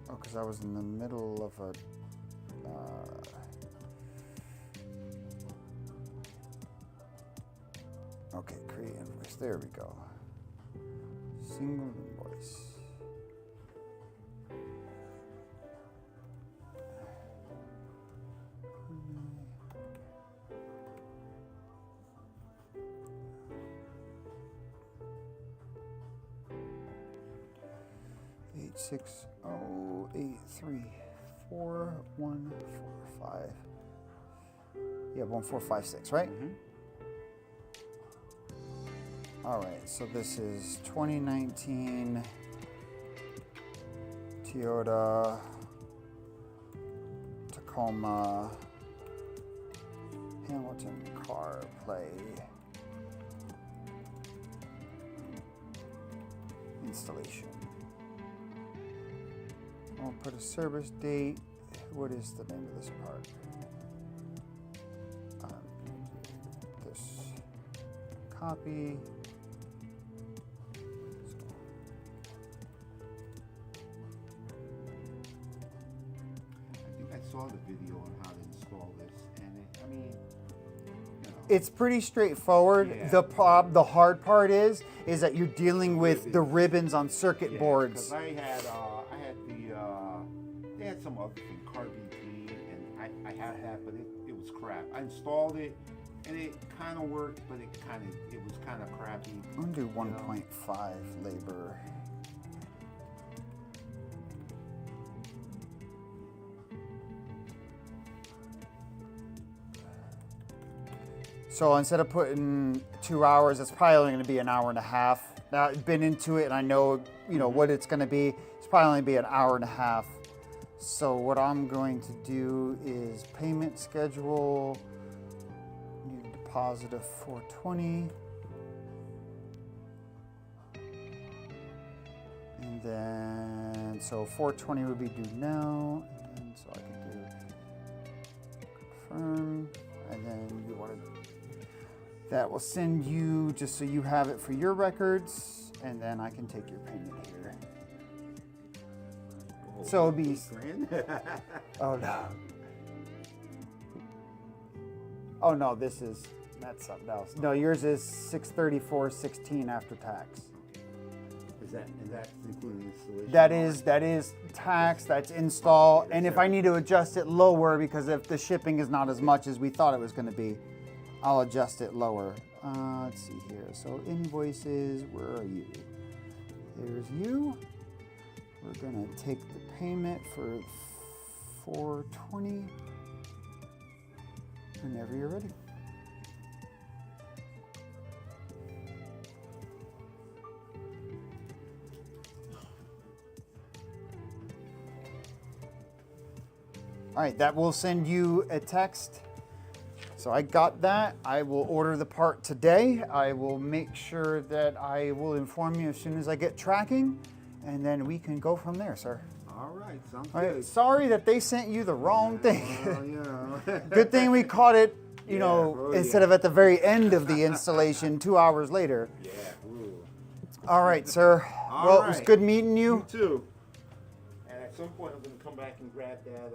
Oh, because I was in the middle of a. Okay, create invoice. There we go. Single invoice. Eight 608341445. Yeah, 1456, right? All right, so this is 2019 Toyota Tacoma Hamilton car play installation. I'll put a service date. What is the name of this part? This copy. I think I saw the video on how to install this, and I mean, you know, It's pretty straightforward. Yeah. The hard part is that you're dealing with the ribbons on circuit boards. Because I had they had some other thing, carbon T, and I had that, but it was crap. I installed it, and it kind of worked, but it was kind of crappy. I'm gonna do 1.5 labor. So instead of putting 2 hours, it's probably only going to be an hour and a half. Now I've been into it and I know, what it's going to be. It's probably only be an hour and a half. So what I'm going to do is payment schedule. Need a deposit of $420. And then, so $420 would be due now. And then, so I can do confirm. And then you want to, that will send you, just so you have it for your records. And then I can take your payment here. So it'll be, oh no. Oh no, that's something else. No, yours is $634.16 after tax. Is that including installation? That is tax, that's install, and if I need to adjust it lower because if the shipping is not as much as we thought it was going to be, I'll adjust it lower. Let's see here. So invoices, where are you? There's you. We're going to take the payment for $420 whenever you're ready. All right, that will send you a text. So I got that. I will order the part today. I will make sure that I will inform you as soon as I get tracking, and then we can go from there, sir. All right, sounds All right, good. sorry that they sent you the wrong thing. Well, Good thing we caught it, oh, instead of at the very end of the installation 2 hours later. Yeah. Ooh. All right, sir. All Well, it was right. good meeting you. You too. And at some point, I'm gonna come back and grab that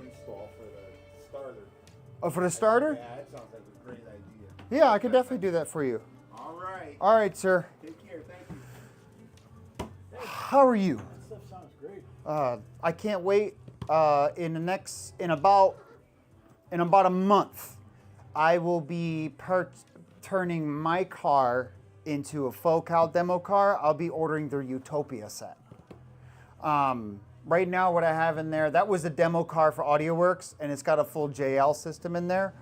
install for the starter. Oh, for the starter? Yeah, that sounds like a great idea. Yeah, I could definitely do that for you. All right. All right, sir. Take care. Thank you. How are you? That stuff sounds great. I can't wait. In about a month, I will be turning my car into a Focal demo car. I'll be ordering their Utopia set. Right now, what I have in there, that was a demo car for AudioWorks, and it's got a full JL system in there.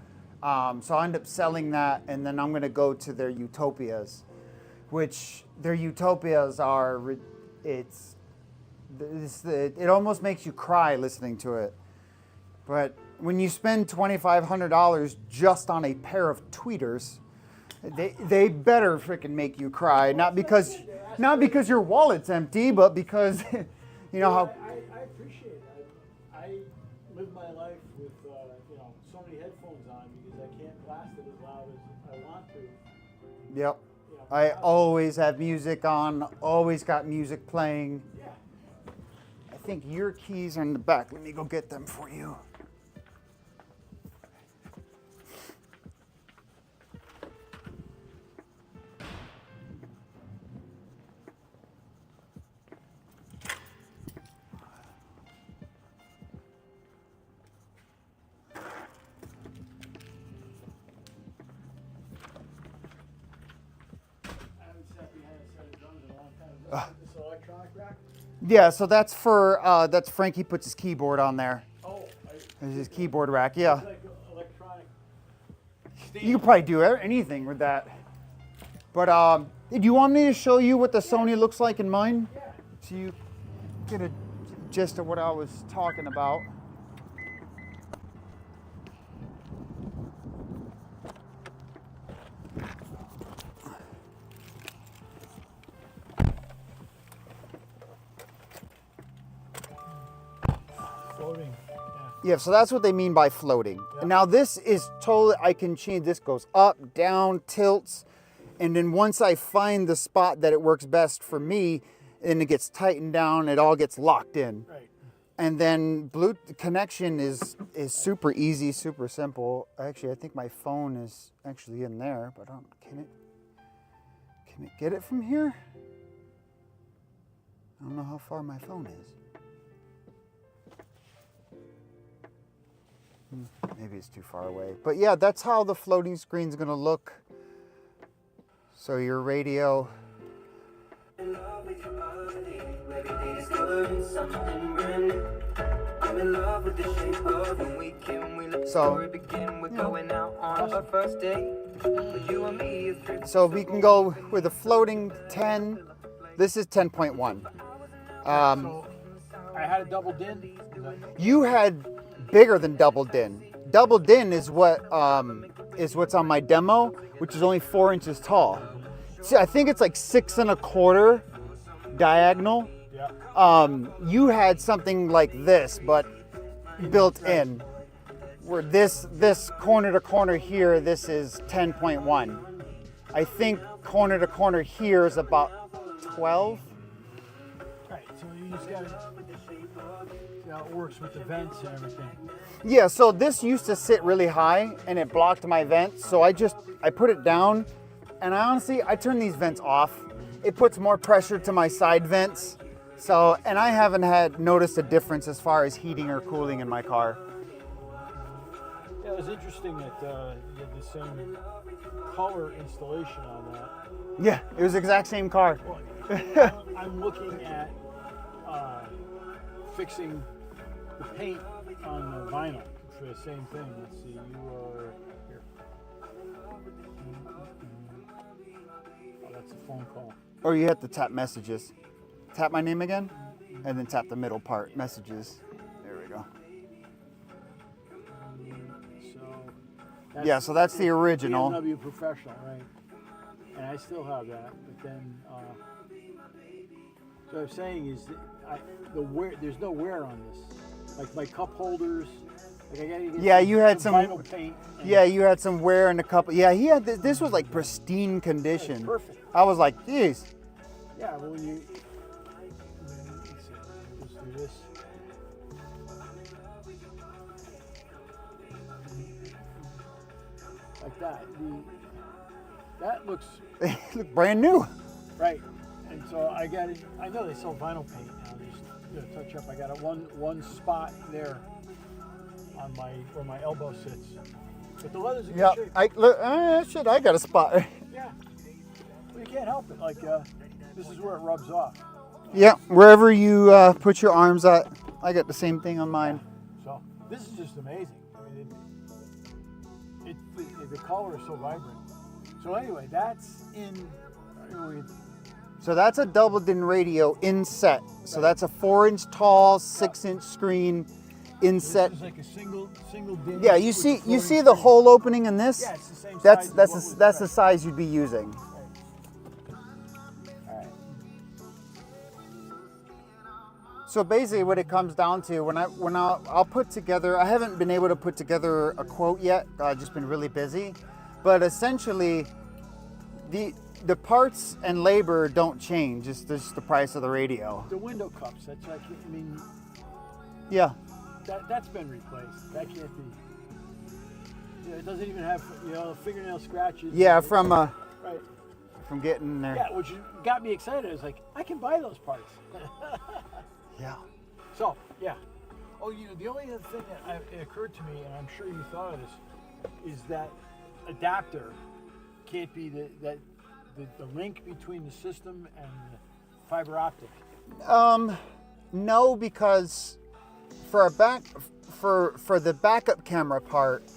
So I end up selling that, and then I'm going to go to their Utopias, which their Utopias are, it almost makes you cry listening to it. But when you spend $2,500 just on a pair of tweeters, they better freaking make you cry. Not because your wallet's empty, but because how. I appreciate it. I live my life with so many headphones on because I can't blast it as loud as I want to. Yep. I always have music on. Always got music playing. Yeah. I think your keys are in the back. Let me go get them for you. This electronic rack? Yeah, so that's for that's Frankie puts his keyboard on there. Oh, There's his keyboard rack. Yeah, it's like electronic. you could probably do anything with that. But do you want me to show you what the Sony looks like in mine? Yeah. So you get a gist of what I was talking about. Yeah, so that's what they mean by floating. Yeah. Now this is totally, I can change, this goes up, down, tilts, and then once I find the spot that it works best for me, and it gets tightened down, it all gets locked in. Right. And then Bluetooth connection is super easy, super simple. Actually, I think my phone is actually in there, but can it get it from here? I don't know how far my phone is. Maybe it's too far away. But yeah, that's how the floating screen's gonna look. So your radio. So we can go with a floating 10. This is 10.1. So I had a double din. You had bigger than double din. Double din is what's on my demo, which is only 4 inches tall. See, I think it's like 6 1/4 diagonal. Yeah. You had something like this, but built in. Where this corner to corner here, this is 10.1. I think corner to corner here is about 12. Right. So you just got to see how it works with the vents and everything. Yeah, so this used to sit really high and it blocked my vents. So I put it down, and I turn these vents off. It puts more pressure to my side vents. So, and I haven't noticed a difference as far as heating or cooling in my car. Yeah, it was interesting that you had the same color installation on that. Yeah, it was the exact same car. Well, I'm looking at fixing the paint on the vinyl for the same thing. Let's see, you are here. Oh, that's a phone call. Or you have to tap messages. Tap my name again, and then tap the middle part, messages. There we go. So So that's the original. BMW Professional, right? And I still have that, but then so what I'm saying is that there's no wear on this. Like my cup holders. Like I gotta get You had some vinyl paint. Yeah, you had some wear in a couple. Yeah, he had this was like pristine condition. It's perfect. I was like, geez. Yeah, well, when you let's do this. Like that. That looks They look brand new. right. And so I know they sell vinyl paint now. Just touch up. I got one spot there on where my elbow sits. But the leather's in good shape. I got a spot. Yeah. Well, you can't help it. Like this is where it rubs off. Yeah, wherever you put your arms at, I got the same thing on mine. So this is just amazing. I mean, the color is so vibrant. So anyway, that's in. So that's a double din radio inset. So that's a 4-inch tall, 6-inch screen inset. This is like a single din. Yeah, you see the hole opening in this? Yeah, it's the same That's size. that's the size you'd be using. So basically what it comes down to, when I'll put together, I haven't been able to put together a quote yet, I've just been really busy, but essentially the parts and labor don't change, it's just the price of the radio. The window cups, that's like, I mean, Yeah. that's been replaced. That can't be. It doesn't even have, fingernail scratches. Yeah, from right. getting there. Yeah, which got me excited. I was like, I can buy those parts. Yeah. So, yeah. Oh, the only other thing that it occurred to me, and I'm sure you thought of this, is that adapter can't be the link between the system and the fiber optic. No, because for the backup camera part,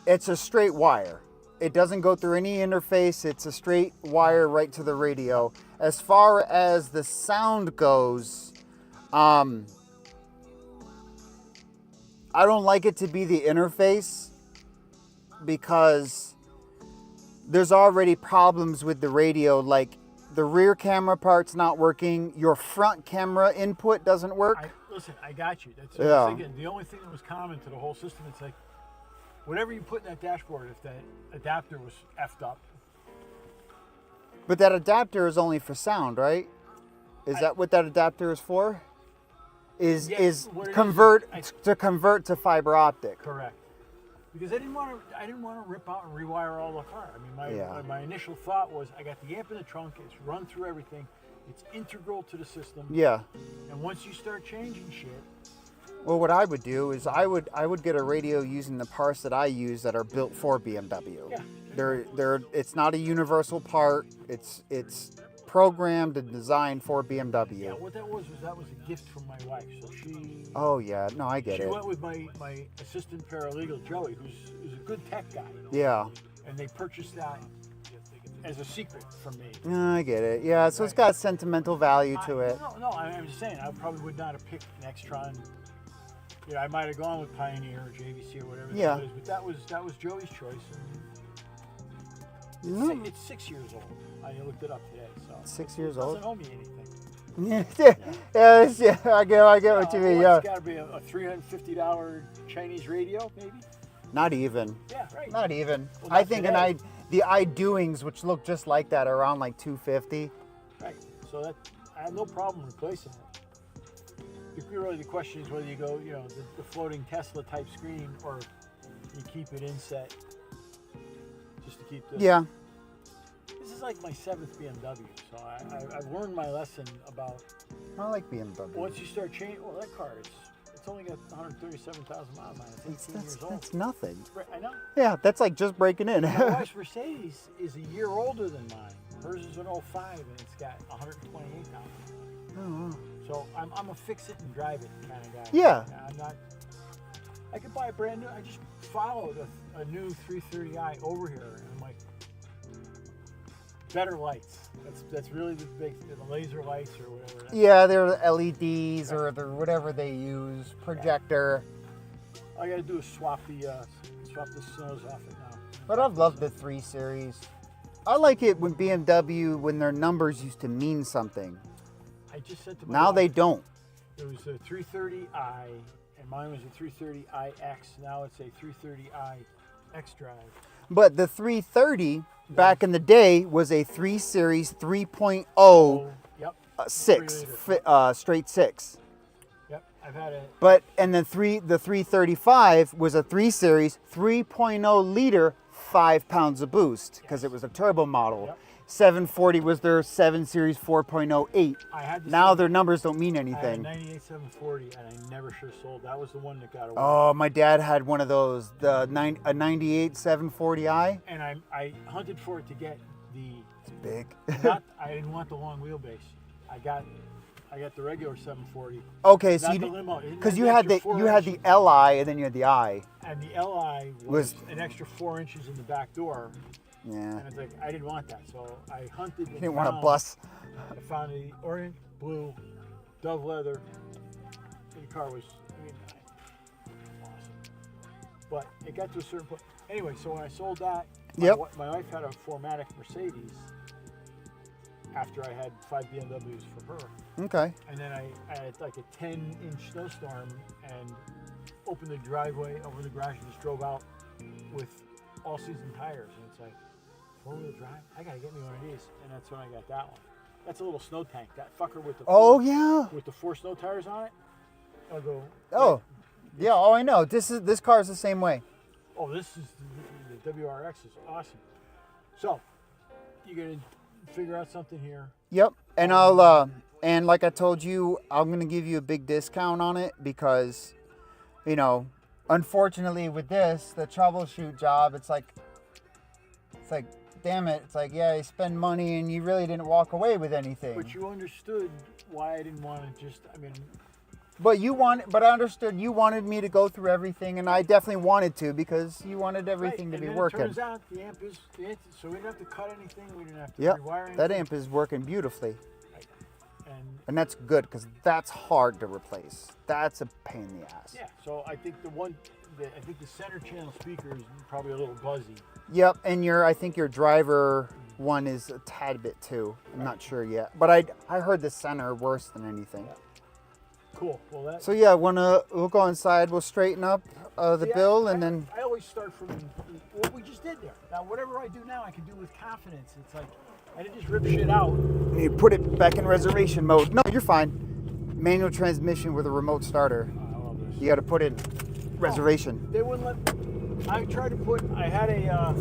it's a straight wire. It doesn't go through any interface. It's a straight wire right to the radio. As far as the sound goes, I don't like it to be the interface because there's already problems with the radio, like the rear camera part's not working, your front camera input doesn't work. listen, I got you. That's Yeah. again, the only thing that was common to the whole system. It's like whatever you put in that dashboard, if that adapter was effed up, But that adapter is only for sound, right? Is that what that adapter is for? Is Yeah, is what it is, convert I- to convert to fiber optic. correct? Because I didn't want to rip out and rewire all the car. I mean, Yeah. my initial thought was I got the amp in the trunk. It's run through everything. It's integral to the system. Yeah. And once you start changing shit, Well, what I would do is I would get a radio using the parts that I use that are built for BMW. Yeah. They're it's not a universal part. It's programmed and designed for BMW. yeah, what that was a gift from my wife. So she Oh yeah, no, I get she it. went with my assistant paralegal Joey, who's a good tech guy. Yeah. And they purchased that as a secret from me. No, I get it. Yeah, so it's got sentimental value to it. No, I'm just saying, I probably would not have picked an Extron. You know, I might have gone with Pioneer or JVC or whatever. Yeah. That was, but that was Joey's choice. And Mm. it's 6 years old. I looked it up today, so 6 years it old. doesn't owe me anything. yeah, I get what you mean. Yeah. It's got to be a $350 Chinese radio, maybe. Not even. Yeah, right. Not even. Well, I not think today. the iDoings, which look just like that, are around like 250. Right. So that I have no problem replacing it. Really, the question is whether you go, you know, the floating Tesla type screen, or you keep it inset just to keep the. Yeah. This is like my 7th BMW, so I've learned my lesson about I like BMW. once you start changing. Well, that car, it's only got 137,000 miles on it. It's 18 years old. That's nothing. Right, I know. Yeah, that's like just breaking in. My wife's Mercedes is a year older than mine. Hers is an 05 and it's got 128,000. Oh, So I'm a fix it and drive it kind of guy. Yeah. I'm not. I could buy a brand new. I just followed a new 330i over here, and I'm like, better lights. That's really the big, the laser lights or whatever. yeah, they're LEDs or they're whatever they use, projector. All I gotta do is swap the snows off it now. But I've loved the 3 Series. I like it when BMW, when their numbers used to mean something. I just said to my Now wife, they don't. It was a 330i, and mine was a 330iX. Now it's a 330i X Drive. But the 330 back in the day was a 3 Series 3.0 Yep. 6, 3-liter. straight 6. Yep. I've had it. But and the 335 was a 3 Series 3.0 liter, 5 pounds of boost because it was a turbo model. Yep. 740 was their 7 Series 4.08. I had the Now same- their numbers don't mean I had a anything. 98 740, and I never should have sold. That was the one that got away. Oh, my dad had one of those, a 98 740i. And I hunted for it to get the. It's big. I didn't want the long wheelbase. I got the regular 740. Okay, so Not you the did, limo. It because had you the had extra the 4 you had inches. the Li and then you had the I. And the Li was an extra 4 inches in the back door. Yeah. And it's like, I didn't want that. So I hunted. You didn't want to bus. I found the orange, blue, dove leather. The car was, awesome. But it got to a certain point. Anyway, so when I sold that, Yep. my wife had a 4MATIC Mercedes after I had 5 BMWs for her. Okay. And then I had like a 10-inch snowstorm and opened the driveway over the garage and just drove out with all-season tires. And it's like, 4-wheel drive? I gotta get me one of these. And that's when I got that one. That's a little snow tank. That fucker with the Yeah. with the 4 snow tires on it. I'll go. Oh. Yeah. Oh, I know. This car is the same way. Oh, this is the WRX is awesome. So, you're gonna figure out something here. Yep. And I'll and like I told you, I'm gonna give you a big discount on it because, unfortunately with this, the troubleshoot job, it's like, damn it. It's like, yeah, you spend money and you really didn't walk away with anything. But you understood why I didn't want to just. But I understood you wanted me to go through everything, and I definitely wanted to because you wanted everything right. to be And then working. It turns out the amp is so we didn't have to cut anything. We didn't have to Yep. rewire anything. That amp is working beautifully. Right. And that's good because that's hard to replace. That's a pain in the ass. Yeah. So I think the center channel speaker is probably a little buzzy. Yep, and I think your driver one is a tad bit too. I'm not sure yet, but I heard the center worse than anything. Cool. Well, that. So yeah, we'll go inside. We'll straighten up the See, bill, and then I always start from what we just did there. Now, whatever I do now, I can do with confidence. It's like I didn't just rip shit out. you put it back in reservation mode. No, you're fine. Manual transmission with a remote starter. I love this. You got to put in reservation. They wouldn't let. I tried to put. I had a.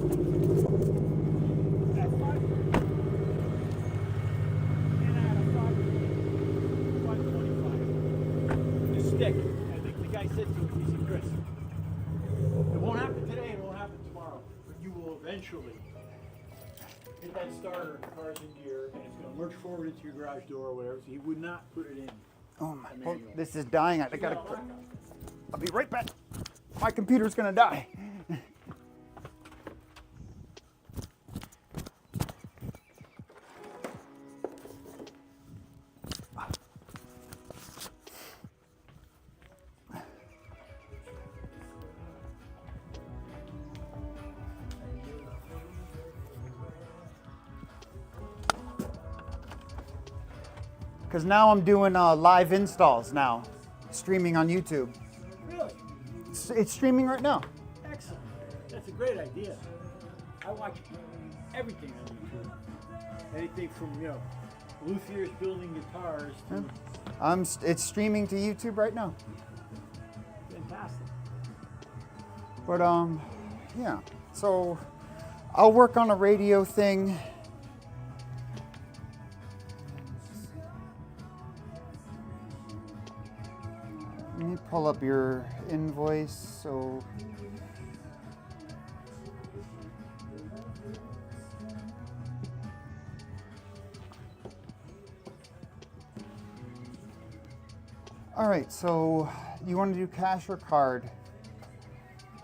Stick. I think the guy said to me, he said, Chris, it won't happen today, it won't happen tomorrow, but you will eventually hit that starter, the car's in gear, and it's going to lurch forward into your garage door or whatever, so he would not put it in. Oh my! a Oh, manual. this is dying. I You gotta. know, I'll be right back. My computer's gonna die. Because now I'm doing live installs now, streaming on YouTube. Really? It's streaming right now. Excellent. That's a great idea. I watch everything on YouTube. Anything from, luthiers building guitars to It's streaming to YouTube right now. fantastic. But yeah. So I'll work on a radio thing. Let me pull up your invoice. So all right, so you want to do cash or card?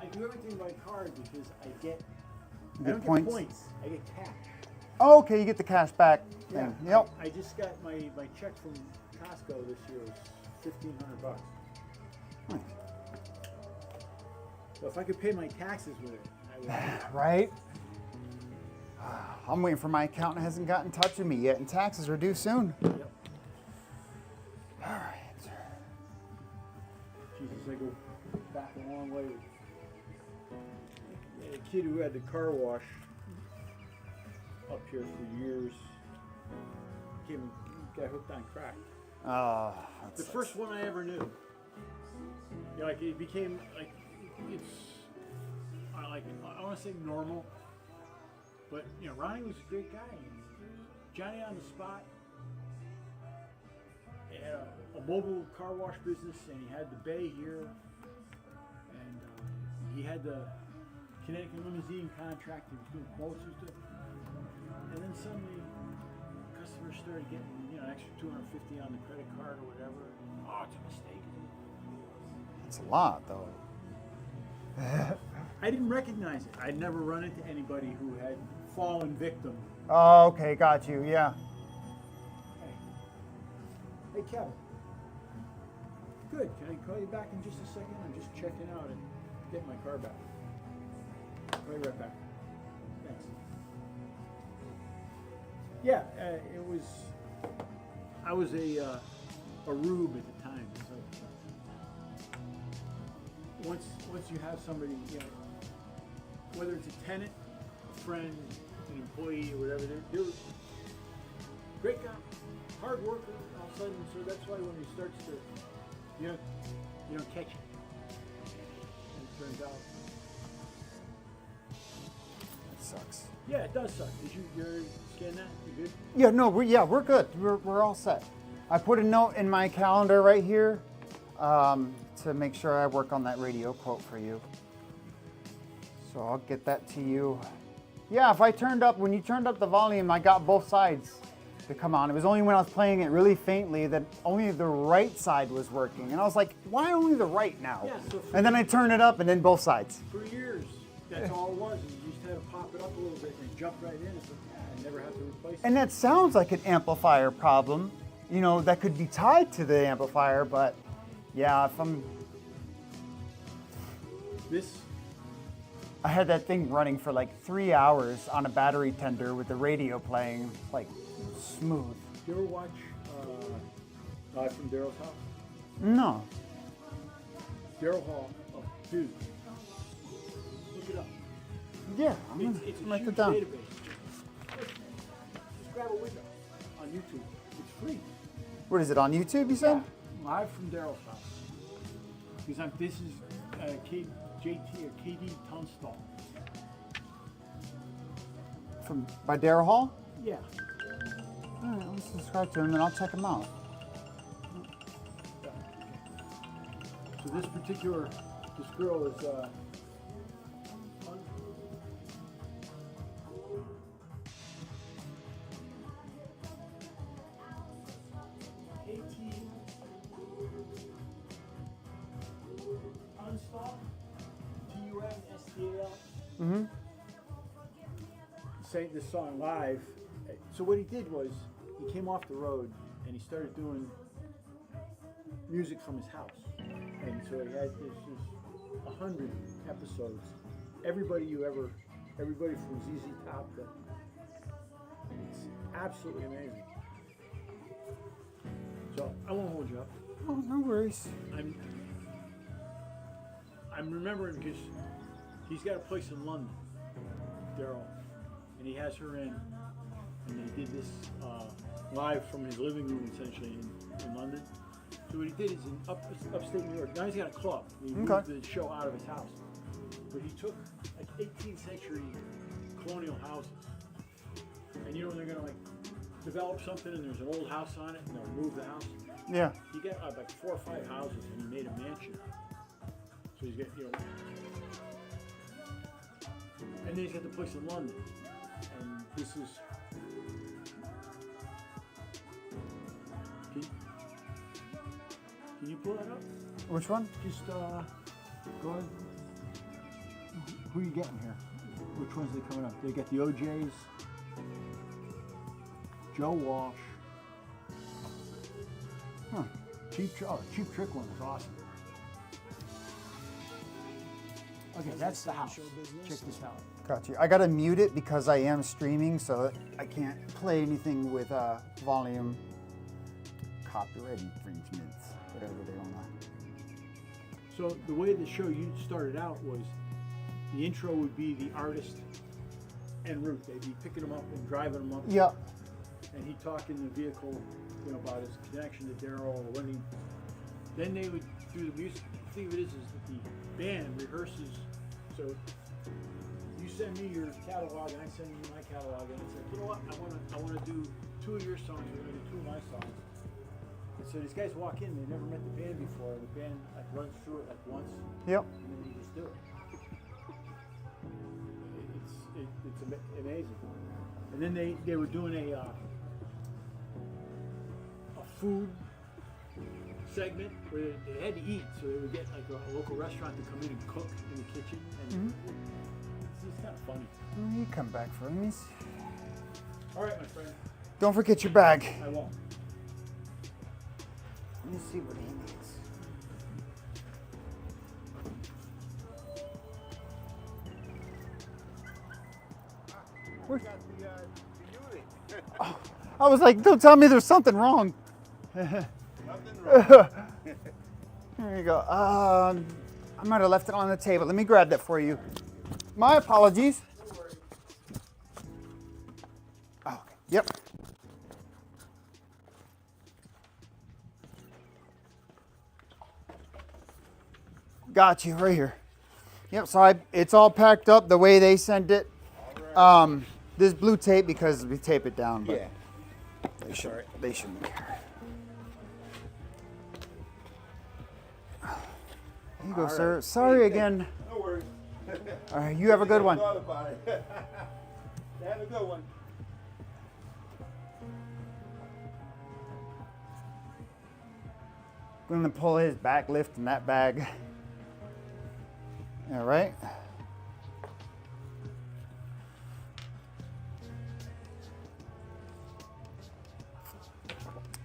I do everything by card because I You don't get points? get points. I get cash. Oh, okay, you get the cash back. Yeah. Thing. Yep. I just got my check from Costco this year was $1,500. Nice. So if I could pay my taxes with it, I would. Right? I'm waiting for my accountant. Hasn't got in touch with me yet, and taxes are due soon. Yep. All right. Jesus, I go back a long way. A kid who had the car wash up here for years got hooked on crack. Oh, The first one I ever knew. Like it became like it's I want to say normal, but Ronnie was a great guy. Johnny on the spot. He had a mobile car wash business, and he had the bay here, and he had the Connecticut limousine contract. He was doing quotes and stuff, and then suddenly customers started getting an extra $250 on the credit card or whatever. Oh, it's a mistake. it's a lot, though. I didn't recognize it. I'd never run into anybody who had fallen victim. Oh, okay, got you. Yeah. Hey, Kevin. Good. Can I call you back in just a second? I'm just checking out and getting my car back. I'll be right back. Thanks. Yeah, it was. I was a rube at the time. So once you have somebody, whether it's a tenant, a friend, an employee, or whatever, they're great guy, hard worker. All of a sudden, so that's why when he starts to, you don't catch it, and it turns out. That sucks. Yeah, it does suck. Did you scan that? You good? Yeah, no, we're good. We're all set. I put a note in my calendar right here to make sure I work on that radio quote for you. So I'll get that to you. Yeah, when you turned up the volume, I got both sides to come on. It was only when I was playing it really faintly that only the right side was working. And I was like, why only the right now? Yeah, so and then I turned it up and then both sides. For years, that's all it was. And you just had to pop it up a little bit and it jumped right in. It's like, I never have to replace it. And that sounds like an amplifier problem, that could be tied to the amplifier, but yeah, I had that thing running for like 3 hours on a battery tender with the radio playing, like smooth. You ever watch Live from Daryl's House? No. Daryl Hall. Oh, dude. Look it up. Yeah, I'm gonna It's a write huge it down. database. Just grab a window on YouTube. It's free. What is it, on YouTube, you said? Live from Daryl's house. Because this is JT or KD Tunstall. By Daryl Hall? Yeah. All right, let's subscribe to him and I'll check him out. So this girl is KT Tunstall, Tunstall. Mm-hmm. Sang this song live. So what he did was he came off the road and he started doing music from his house. And so he had this 100 episodes. Everybody from ZZ Top to, it's absolutely amazing. So I won't hold you up. Oh, no worries. I'm remembering because he's got a place in London, Daryl, and he has her in, and they did this live from his living room essentially in London. So what he did is in upstate New York. Now he's got a club. He moved the show out of his house, but he took like 18th century colonial houses, and you know when they're gonna like develop something and there's an old house on it and they'll move the house. Yeah. He got like 4 or 5 houses and he made a mansion. So he's got, and then he's got the place in London. And this is, can you pull that up? Which one? Just go ahead. Who are you getting here? Which ones are they coming up? They got the OJs, Joe Walsh. Huh. Cheap Trick one is awesome. Okay, that's the house. Check this out. Got you. I gotta mute it because I am streaming, so I can't play anything with volume. Copyright infringements, whatever they don't like. So the way the show you started out was the intro would be the artist en route. They'd be picking them up and driving them up. Yep. And he'd talk in the vehicle, about his connection to Daryl. Then they would do the music. The thing of it is that the band rehearses. So you send me your catalog, and I send you my catalog, and it's like, you know what? I want to do 2 of your songs. We're going to do 2 of my songs. And so these guys walk in. They never met the band before. And the band runs through it once. Yep. And then you just do it. It's amazing. And then they were doing a food segment where they had to eat, so they would get like a local restaurant to come in and cook in the kitchen, and it's kind of funny. You come back for me. All right, my friend. Don't forget your bag. I won't. Let me see what he needs. Where? Oh, I was like, don't tell me there's something wrong. Nothing wrong. There you go. I might have left it on the table. Let me grab that for you. My apologies. Oh, okay. Yep. Got you right here. Yep. So it's all packed up the way they sent it. This blue tape because we tape it down, but Yeah. they shouldn't care. Here you go, sir. Sorry again. No worries. All right, you have a good one. Thought about it. Have a good one. I'm gonna pull his back lift in that bag. All right.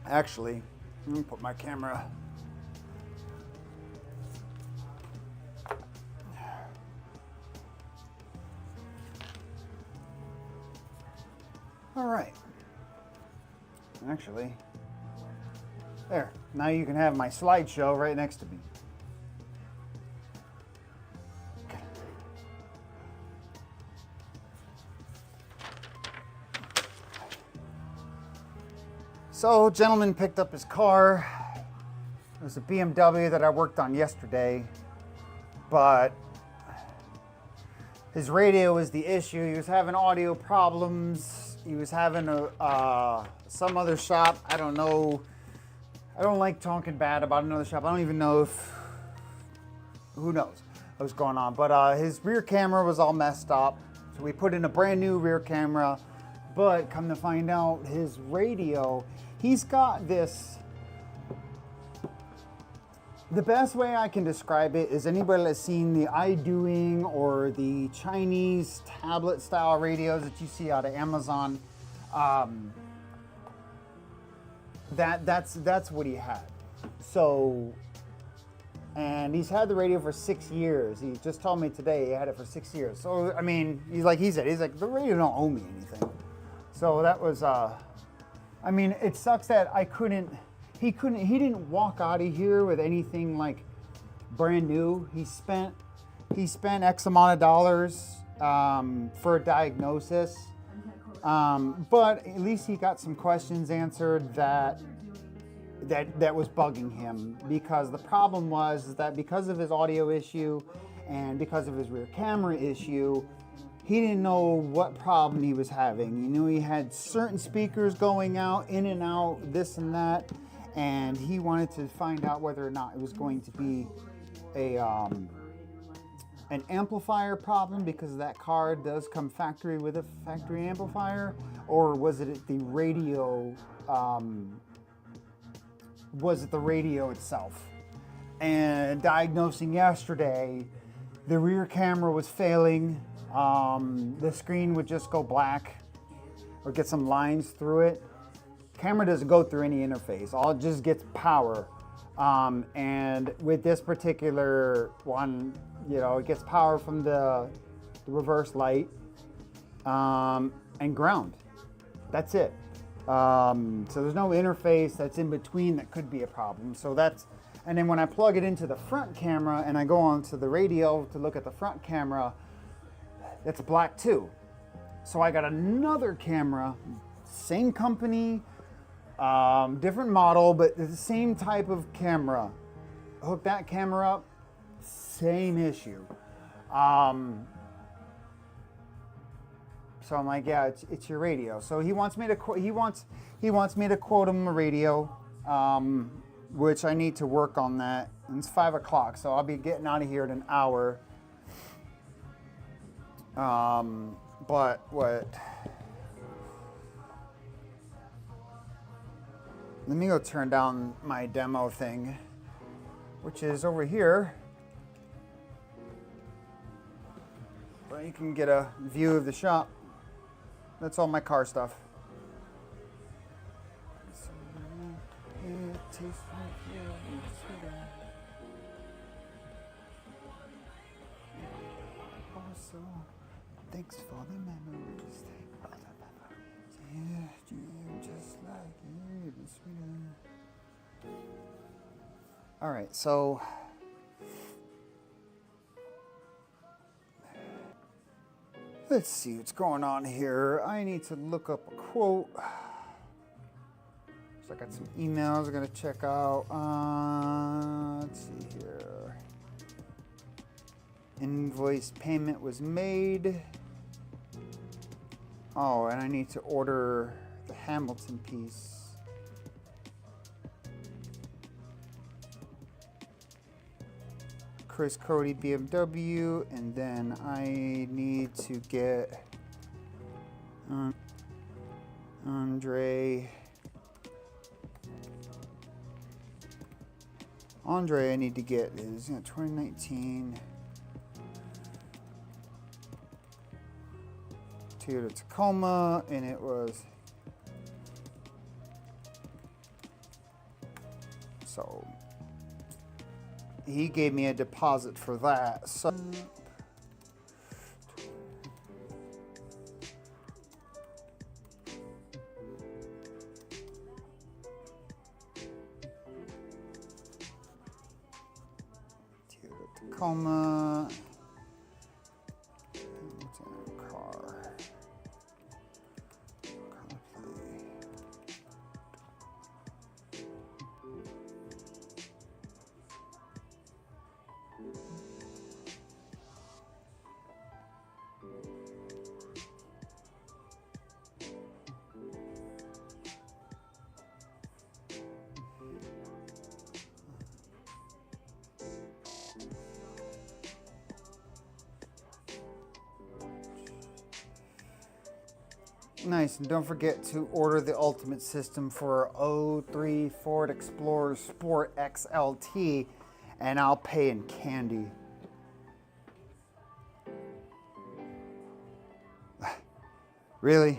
Actually, let me put my camera. All right. Actually, There, now you can have my slideshow right next to me. So, gentleman picked up his car. It was a BMW that I worked on yesterday, but his radio was the issue. He was having audio problems. He was having some other shop. I don't know. I don't like talking bad about another shop. I don't even know if, who knows what's going on. But his rear camera was all messed up. So we put in a brand new rear camera. But come to find out, his radio, he's got this. The best way I can describe it is anybody that's seen the iDoing or the Chinese tablet style radios that you see out of Amazon. That's what he had. So, and he's had the radio for 6 years. He just told me today he had it for 6 years. So I mean, he's like the radio don't owe me anything. So that was I mean, it sucks that he didn't walk out of here with anything like brand new. He spent X amount of dollars for a diagnosis. But at least he got some questions answered that was bugging him, because the problem was that because of his audio issue and because of his rear camera issue, he didn't know what problem he was having. He knew he had certain speakers going out, in and out, this and that, and he wanted to find out whether or not it was going to be an amplifier problem, because that car does come factory with a factory amplifier, or was it the radio? Was it the radio itself? And diagnosing yesterday, the rear camera was failing. The screen would just go black or get some lines through it. Camera doesn't go through any interface. All it just gets power. And with this particular one, you know, it gets power from the reverse light and ground. That's it. So there's no interface that's in between that could be a problem. So that's, and then when I plug it into the front camera and I go onto the radio to look at the front camera, it's black too. So I got another camera, same company, different model, but the same type of camera. Hook that camera up, same issue. So I'm like, yeah, it's your radio. So he wants me to quote him a radio, which I need to work on that. And it's 5 o'clock, so I'll be getting out of here in an hour. But what? Let me go turn down my demo thing, which is over here. But you can get a view of the shop. That's all my car stuff. It tastes like you, sweeter. Also, thanks for the memories. Yeah, just like you, sweeter. All right, so. Let's see what's going on here. I need to look up a quote. So I got some emails I gotta check out. Let's see here. Invoice payment was made. Oh, and I need to order the Hamilton piece. Chris Cody BMW, and then I need to get Andre, I need to get is 2019 Toyota Tacoma, and it was so. He gave me a deposit for that. So Tacoma. What's in our car? CarPlay. Nice, and don't forget to order the Ultimate System for 03 Ford Explorer Sport XLT, and I'll pay in candy. Really?